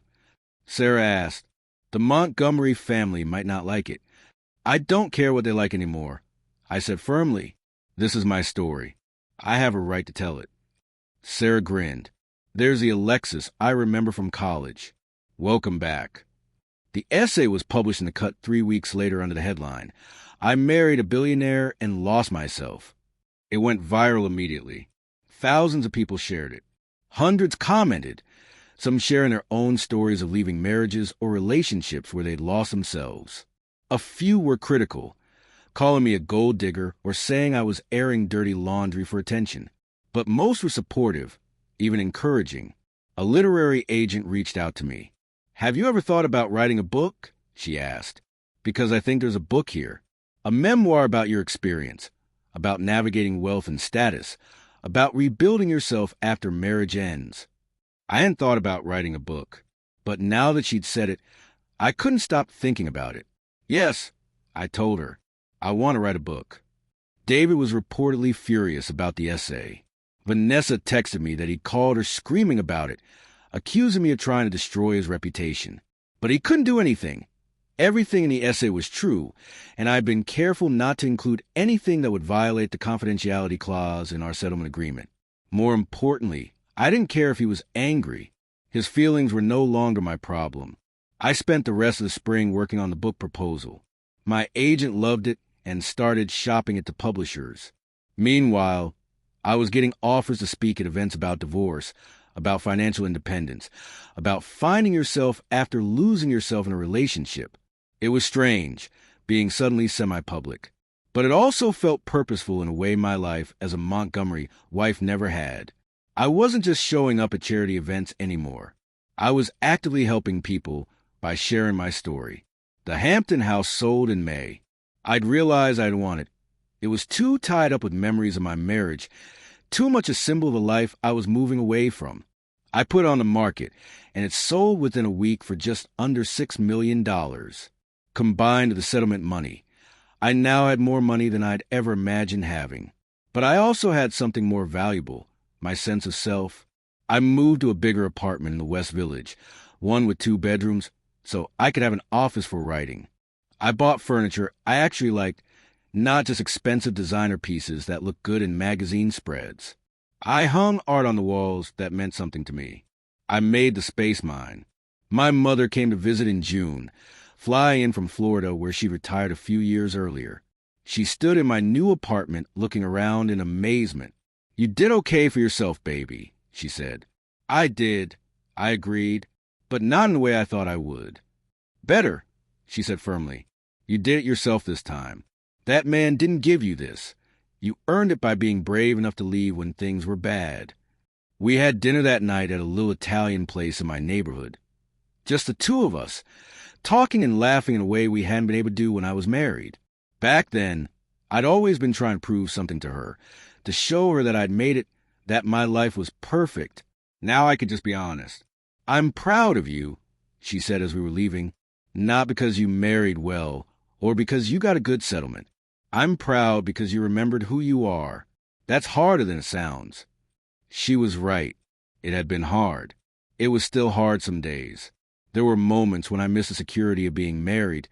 Sarah asked. "The Montgomery family might not like it." "I don't care what they like anymore," I said firmly. "This is my story. I have a right to tell it." Sarah grinned. "There's the Alexis I remember from college. Welcome back." The essay was published in the Cut 3 weeks later under the headline, "I Married a Billionaire and Lost Myself." It went viral immediately. Thousands of people shared it. Hundreds commented, some sharing their own stories of leaving marriages or relationships where they'd lost themselves. A few were critical, calling me a gold digger or saying I was airing dirty laundry for attention. But most were supportive, even encouraging. A literary agent reached out to me. "Have you ever thought about writing a book?" she asked. "Because I think there's a book here. A memoir about your experience, about navigating wealth and status, about rebuilding yourself after marriage ends." I hadn't thought about writing a book, but now that she'd said it, I couldn't stop thinking about it. "Yes," I told her, "I want to write a book." David was reportedly furious about the essay. Vanessa texted me that he'd called her screaming about it, accusing me of trying to destroy his reputation. But he couldn't do anything. Everything in the essay was true, and I'd been careful not to include anything that would violate the confidentiality clause in our settlement agreement. More importantly, I didn't care if he was angry. His feelings were no longer my problem. I spent the rest of the spring working on the book proposal. My agent loved it and started shopping it to publishers. Meanwhile, I was getting offers to speak at events about divorce, about financial independence, about finding yourself after losing yourself in a relationship. It was strange, being suddenly semi-public. But it also felt purposeful in a way my life as a Montgomery wife never had. I wasn't just showing up at charity events anymore. I was actively helping people by sharing my story. The Hampton house sold in May. I'd realized I'd want it. It was too tied up with memories of my marriage, too much a symbol of a life I was moving away from. I put it on the market, and it sold within a week for just under $6 million. Combined with the settlement money, I now had more money than I'd ever imagined having. But I also had something more valuable, my sense of self. I moved to a bigger apartment in the West Village, one with 2 bedrooms, so I could have an office for writing. I bought furniture I actually liked, not just expensive designer pieces that look good in magazine spreads. I hung art on the walls that meant something to me. I made the space mine. My mother came to visit in June, flying in from Florida where she retired a few years earlier. She stood in my new apartment looking around in amazement. "You did okay for yourself, baby," she said. "I did," I agreed, "but not in the way I thought I would." "Better," she said firmly. "You did it yourself this time. That man didn't give you this. You earned it by being brave enough to leave when things were bad." We had dinner that night at a little Italian place in my neighborhood. Just the two of us, talking and laughing in a way we hadn't been able to do when I was married. Back then, I'd always been trying to prove something to her, to show her that I'd made it, that my life was perfect. Now I could just be honest. "I'm proud of you," she said as we were leaving, "not because you married well or because you got a good settlement. I'm proud because you remembered who you are. That's harder than it sounds." She was right. It had been hard. It was still hard some days. There were moments when I missed the security of being married,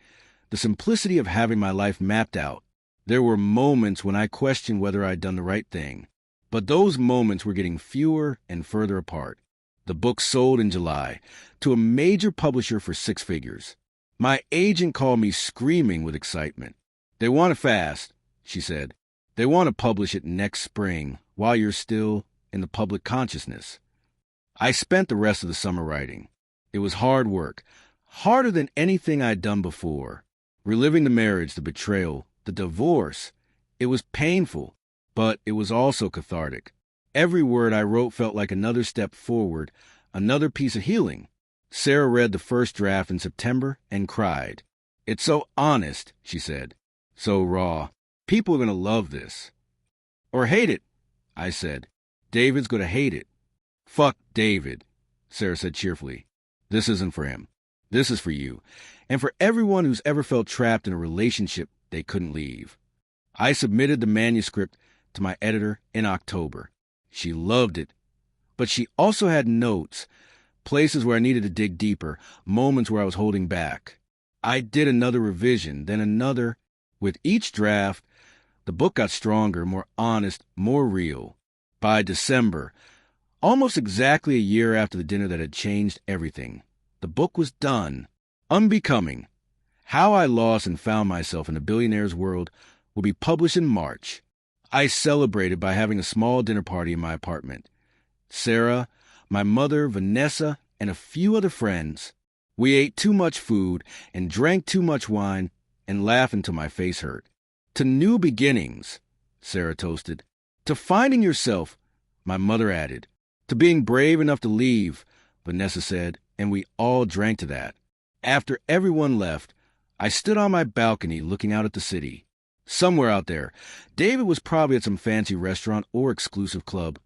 the simplicity of having my life mapped out. There were moments when I questioned whether I'd done the right thing. But those moments were getting fewer and further apart. The book sold in July to a major publisher for 6 figures. My agent called me screaming with excitement. "They want it fast," she said. "They want to publish it next spring while you're still in the public consciousness." I spent the rest of the summer writing. It was hard work, harder than anything I'd done before. Reliving the marriage, the betrayal, the divorce. It was painful, but it was also cathartic. Every word I wrote felt like another step forward, another piece of healing. Sarah read the first draft in September and cried. "It's so honest," she said. "So raw. People are going to love this." "Or hate it," I said. "David's going to hate it." "Fuck David," Sarah said cheerfully. "This isn't for him. This is for you, and for everyone who's ever felt trapped in a relationship they couldn't leave." I submitted the manuscript to my editor in October. She loved it, but she also had notes, places where I needed to dig deeper, moments where I was holding back. I did another revision, then another. With each draft, the book got stronger, more honest, more real. By December, almost exactly a year after the dinner that had changed everything, the book was done. Unbecoming, How I Lost and Found Myself in the Billionaire's World will be published in March. I celebrated by having a small dinner party in my apartment. Sarah, my mother, Vanessa, and a few other friends. We ate too much food and drank too much wine and laughed until my face hurt. "To new beginnings," Sarah toasted. "To finding yourself," my mother added. "To being brave enough to leave," Vanessa said, and we all drank to that. After everyone left, I stood on my balcony looking out at the city. Somewhere out there, David was probably at some fancy restaurant or exclusive club,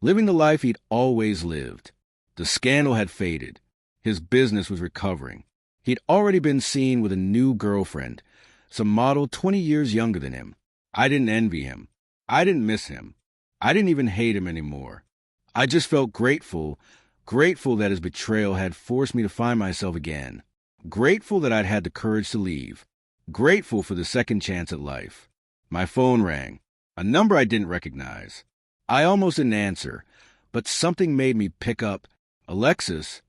living the life he'd always lived. The scandal had faded. His business was recovering. He'd already been seen with a new girlfriend, some model 20 years younger than him. I didn't envy him. I didn't miss him. I didn't even hate him anymore. I just felt grateful that his betrayal had forced me to find myself again. Grateful that I'd had the courage to leave. Grateful for the second chance at life. My phone rang, a number I didn't recognize. I almost didn't answer, but something made me pick up. "Alexis?"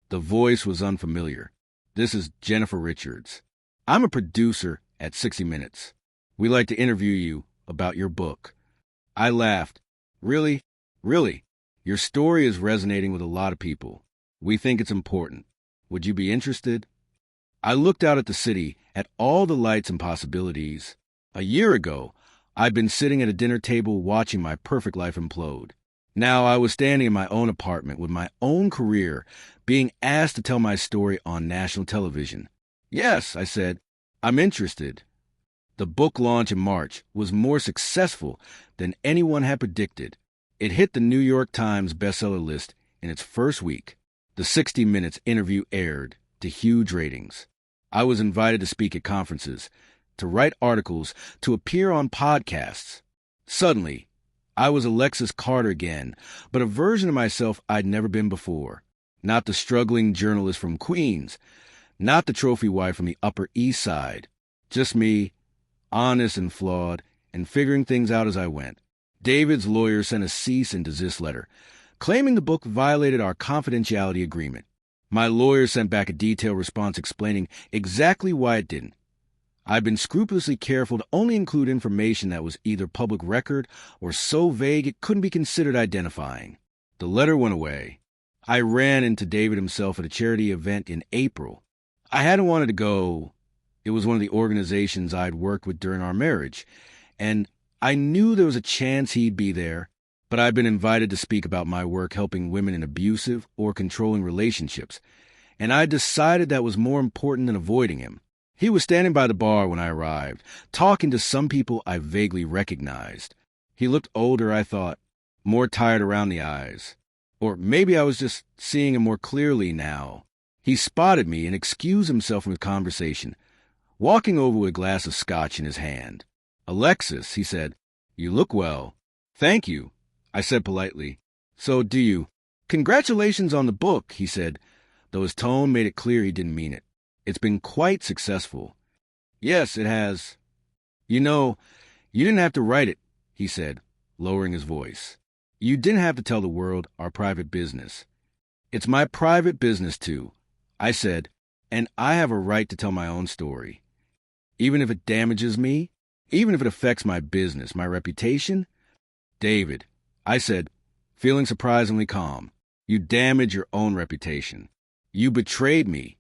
The voice was unfamiliar. "This is Jennifer Richards. I'm a producer at 60 Minutes. We'd like to interview you about your book." I laughed. Really? Your story is resonating with a lot of people. We think it's important. Would you be interested?" I looked out at the city, at all the lights and possibilities. A year ago, I'd been sitting at a dinner table watching my perfect life implode. Now I was standing in my own apartment with my own career, being asked to tell my story on national television. "Yes," I said, "I'm interested." The book launch in March was more successful than anyone had predicted. It hit the New York Times bestseller list in its first week. The 60 Minutes interview aired to huge ratings. I was invited to speak at conferences, to write articles, to appear on podcasts. Suddenly, I was Alexis Carter again, but a version of myself I'd never been before. Not the struggling journalist from Queens, not the trophy wife from the Upper East Side. Just me, honest and flawed, and figuring things out as I went. David's lawyer sent a cease and desist letter, claiming the book violated our confidentiality agreement. My lawyer sent back a detailed response explaining exactly why it didn't. I've been scrupulously careful to only include information that was either public record or so vague it couldn't be considered identifying. The letter went away. I ran into David himself at a charity event in April. I hadn't wanted to go. It was one of the organizations I'd worked with during our marriage, and I knew there was a chance he'd be there, but I'd been invited to speak about my work helping women in abusive or controlling relationships, and I decided that was more important than avoiding him. He was standing by the bar when I arrived, talking to some people I vaguely recognized. He looked older, I thought, more tired around the eyes. Or maybe I was just seeing him more clearly now. He spotted me and excused himself from the conversation, walking over with a glass of scotch in his hand. "Alexis," he said, "you look well." "Thank you," I said politely. "So do you." "Congratulations on the book," he said, though his tone made it clear he didn't mean it. "It's been quite successful." "Yes, it has." "You know, you didn't have to write it," he said, lowering his voice. "You didn't have to tell the world our private business." "It's my private business, too," I said, "and I have a right to tell my own story. Even if it damages me, even if it affects my business, my reputation." "David," I said, feeling surprisingly calm, "you damage your own reputation. You betrayed me.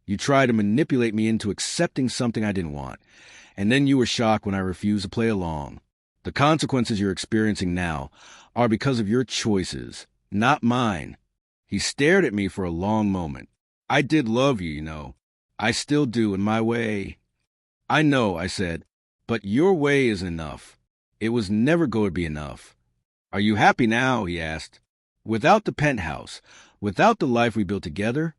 You tried to manipulate me into accepting something I didn't want, and then you were shocked when I refused to play along. The consequences you're experiencing now are because of your choices, not mine." He stared at me for a long moment. "I did love you, you know. I still do in my way." "I know," I said, "but your way isn't enough. It was never going to be enough." "Are you happy now?" he asked. "Without the penthouse, without the life we built together?"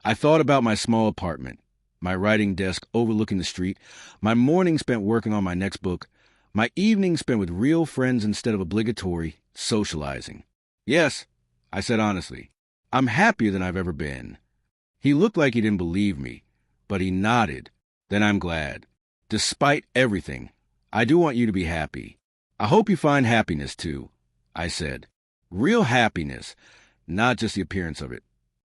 I thought about my small apartment, my writing desk overlooking the street, my mornings spent working on my next book, my evenings spent with real friends instead of obligatory socializing. "Yes," I said honestly, "I'm happier than I've ever been." He looked like he didn't believe me, but he nodded. "Then I'm glad. Despite everything, I do want you to be happy. I hope you find happiness, too," I said. "Real happiness, not just the appearance of it."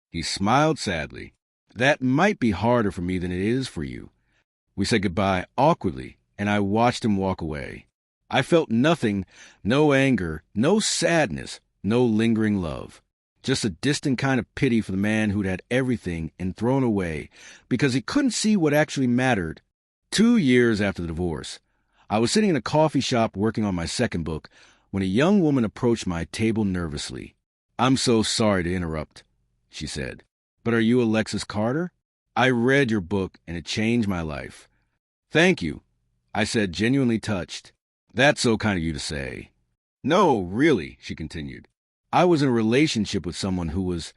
He smiled sadly. "That might be harder for me than it is for you." We said goodbye awkwardly, and I watched him walk away. I felt nothing, no anger, no sadness, no lingering love. Just a distant kind of pity for the man who'd had everything and thrown away because he couldn't see what actually mattered. 2 years after the divorce, I was sitting in a coffee shop working on my second book when a young woman approached my table nervously. "I'm so sorry to interrupt," she said, "but are you Alexis Carter? I read your book and it changed my life." "Thank you," I said, genuinely touched. "That's so kind of you to say." "No, really," she continued. "I was in a relationship with someone who was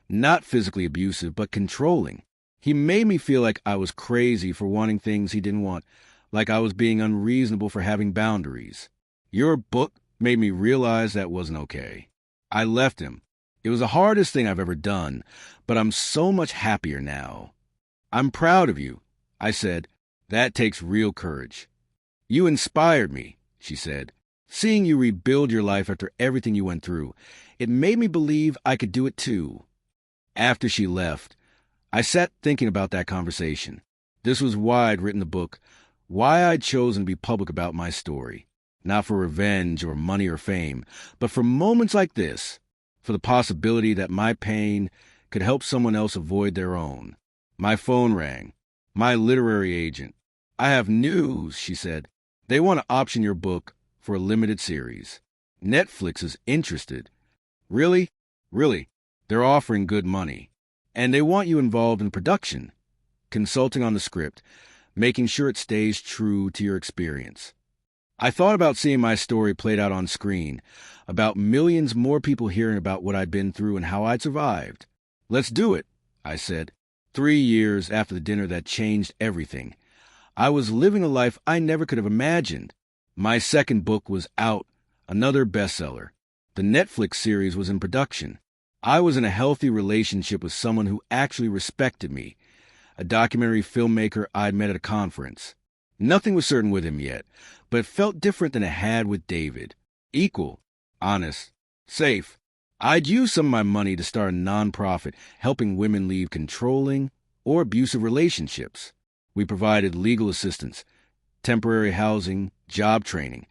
not physically abusive, but controlling. He made me feel like I was crazy for wanting things he didn't want, like I was being unreasonable for having boundaries. Your book made me realize that wasn't okay. I left him. It was the hardest thing I've ever done, but I'm so much happier now." "I'm proud of you," I said. "That takes real courage." "You inspired me," she said. "Seeing you rebuild your life after everything you went through, it made me believe I could do it too." After she left, I sat thinking about that conversation. This was why I'd written the book, why I'd chosen to be public about my story. Not for revenge or money or fame, but for moments like this, for the possibility that my pain could help someone else avoid their own. My phone rang. My literary agent. "I have news," she said. "They want to option your book for a limited series. Netflix is interested." "Really?" "Really. They're offering good money. And they want you involved in production, consulting on the script, making sure it stays true to your experience." I thought about seeing my story played out on screen, about millions more people hearing about what I'd been through and how I'd survived. "Let's do it," I said. 3 years after the dinner that changed everything, I was living a life I never could have imagined. My second book was out, another bestseller. The Netflix series was in production. I was in a healthy relationship with someone who actually respected me, a documentary filmmaker I'd met at a conference. Nothing was certain with him yet, but it felt different than it had with David. Equal, honest, safe. I'd used some of my money to start a nonprofit helping women leave controlling or abusive relationships. We provided legal assistance, temporary housing, job training,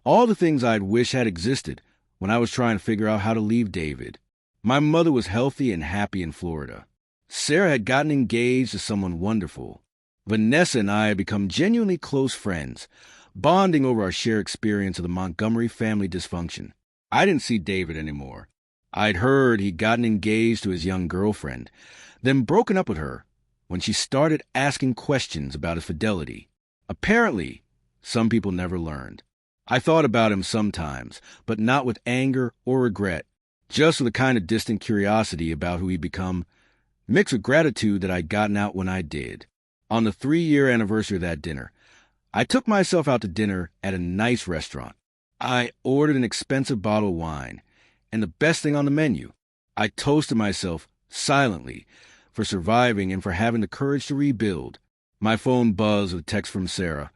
all the things I'd wish had existed when I was trying to figure out how to leave David. My mother was healthy and happy in Florida. Sarah had gotten engaged to someone wonderful. Vanessa and I had become genuinely close friends, bonding over our shared experience of the Montgomery family dysfunction. I didn't see David anymore. I'd heard he'd gotten engaged to his young girlfriend, then broken up with her when she started asking questions about his fidelity. Apparently, some people never learned. I thought about him sometimes, but not with anger or regret, just with a kind of distant curiosity about who he'd become, mixed with gratitude that I'd gotten out when I did. On the 3-year anniversary of that dinner, I took myself out to dinner at a nice restaurant. I ordered an expensive bottle of wine, and the best thing on the menu. I toasted myself silently for surviving and for having the courage to rebuild. My phone buzzed with a text from Sarah.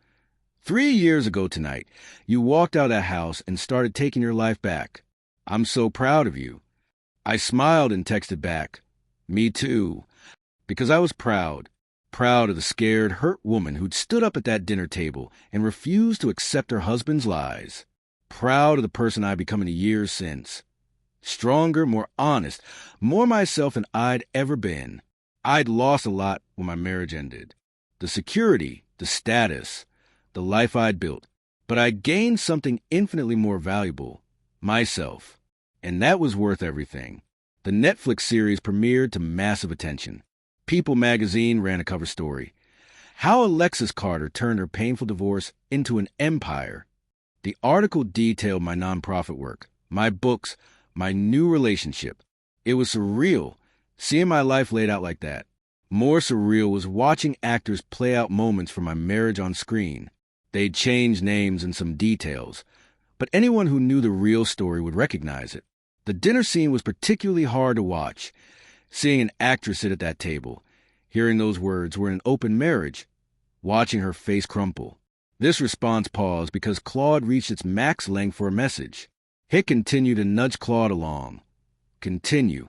3 years ago tonight, you walked out of that house and started taking your life back. I'm so proud of you. I smiled and texted back, me too, because I was proud of the scared, hurt woman who'd stood up at that dinner table and refused to accept her husband's lies. Proud of the person I'd become in the years since. Stronger, more honest, more myself than I'd ever been. I'd lost a lot when my marriage ended. The security, the status, the life I'd built. But I'd gained something infinitely more valuable, myself. And that was worth everything. The Netflix series premiered to massive attention. People magazine ran a cover story. How Alexis Carter turned her painful divorce into an empire. The article detailed my nonprofit work, my books, my new relationship. It was surreal, seeing my life laid out like that. More surreal was watching actors play out moments from my marriage on screen. They'd changed names and some details, but anyone who knew the real story would recognize it. The dinner scene was particularly hard to watch. Seeing an actress sit at that table, hearing those words, "We're in an open marriage," watching her face crumple. This response paused because Claude reached its max length for a message. Hit continued to nudge Claude along. Continue.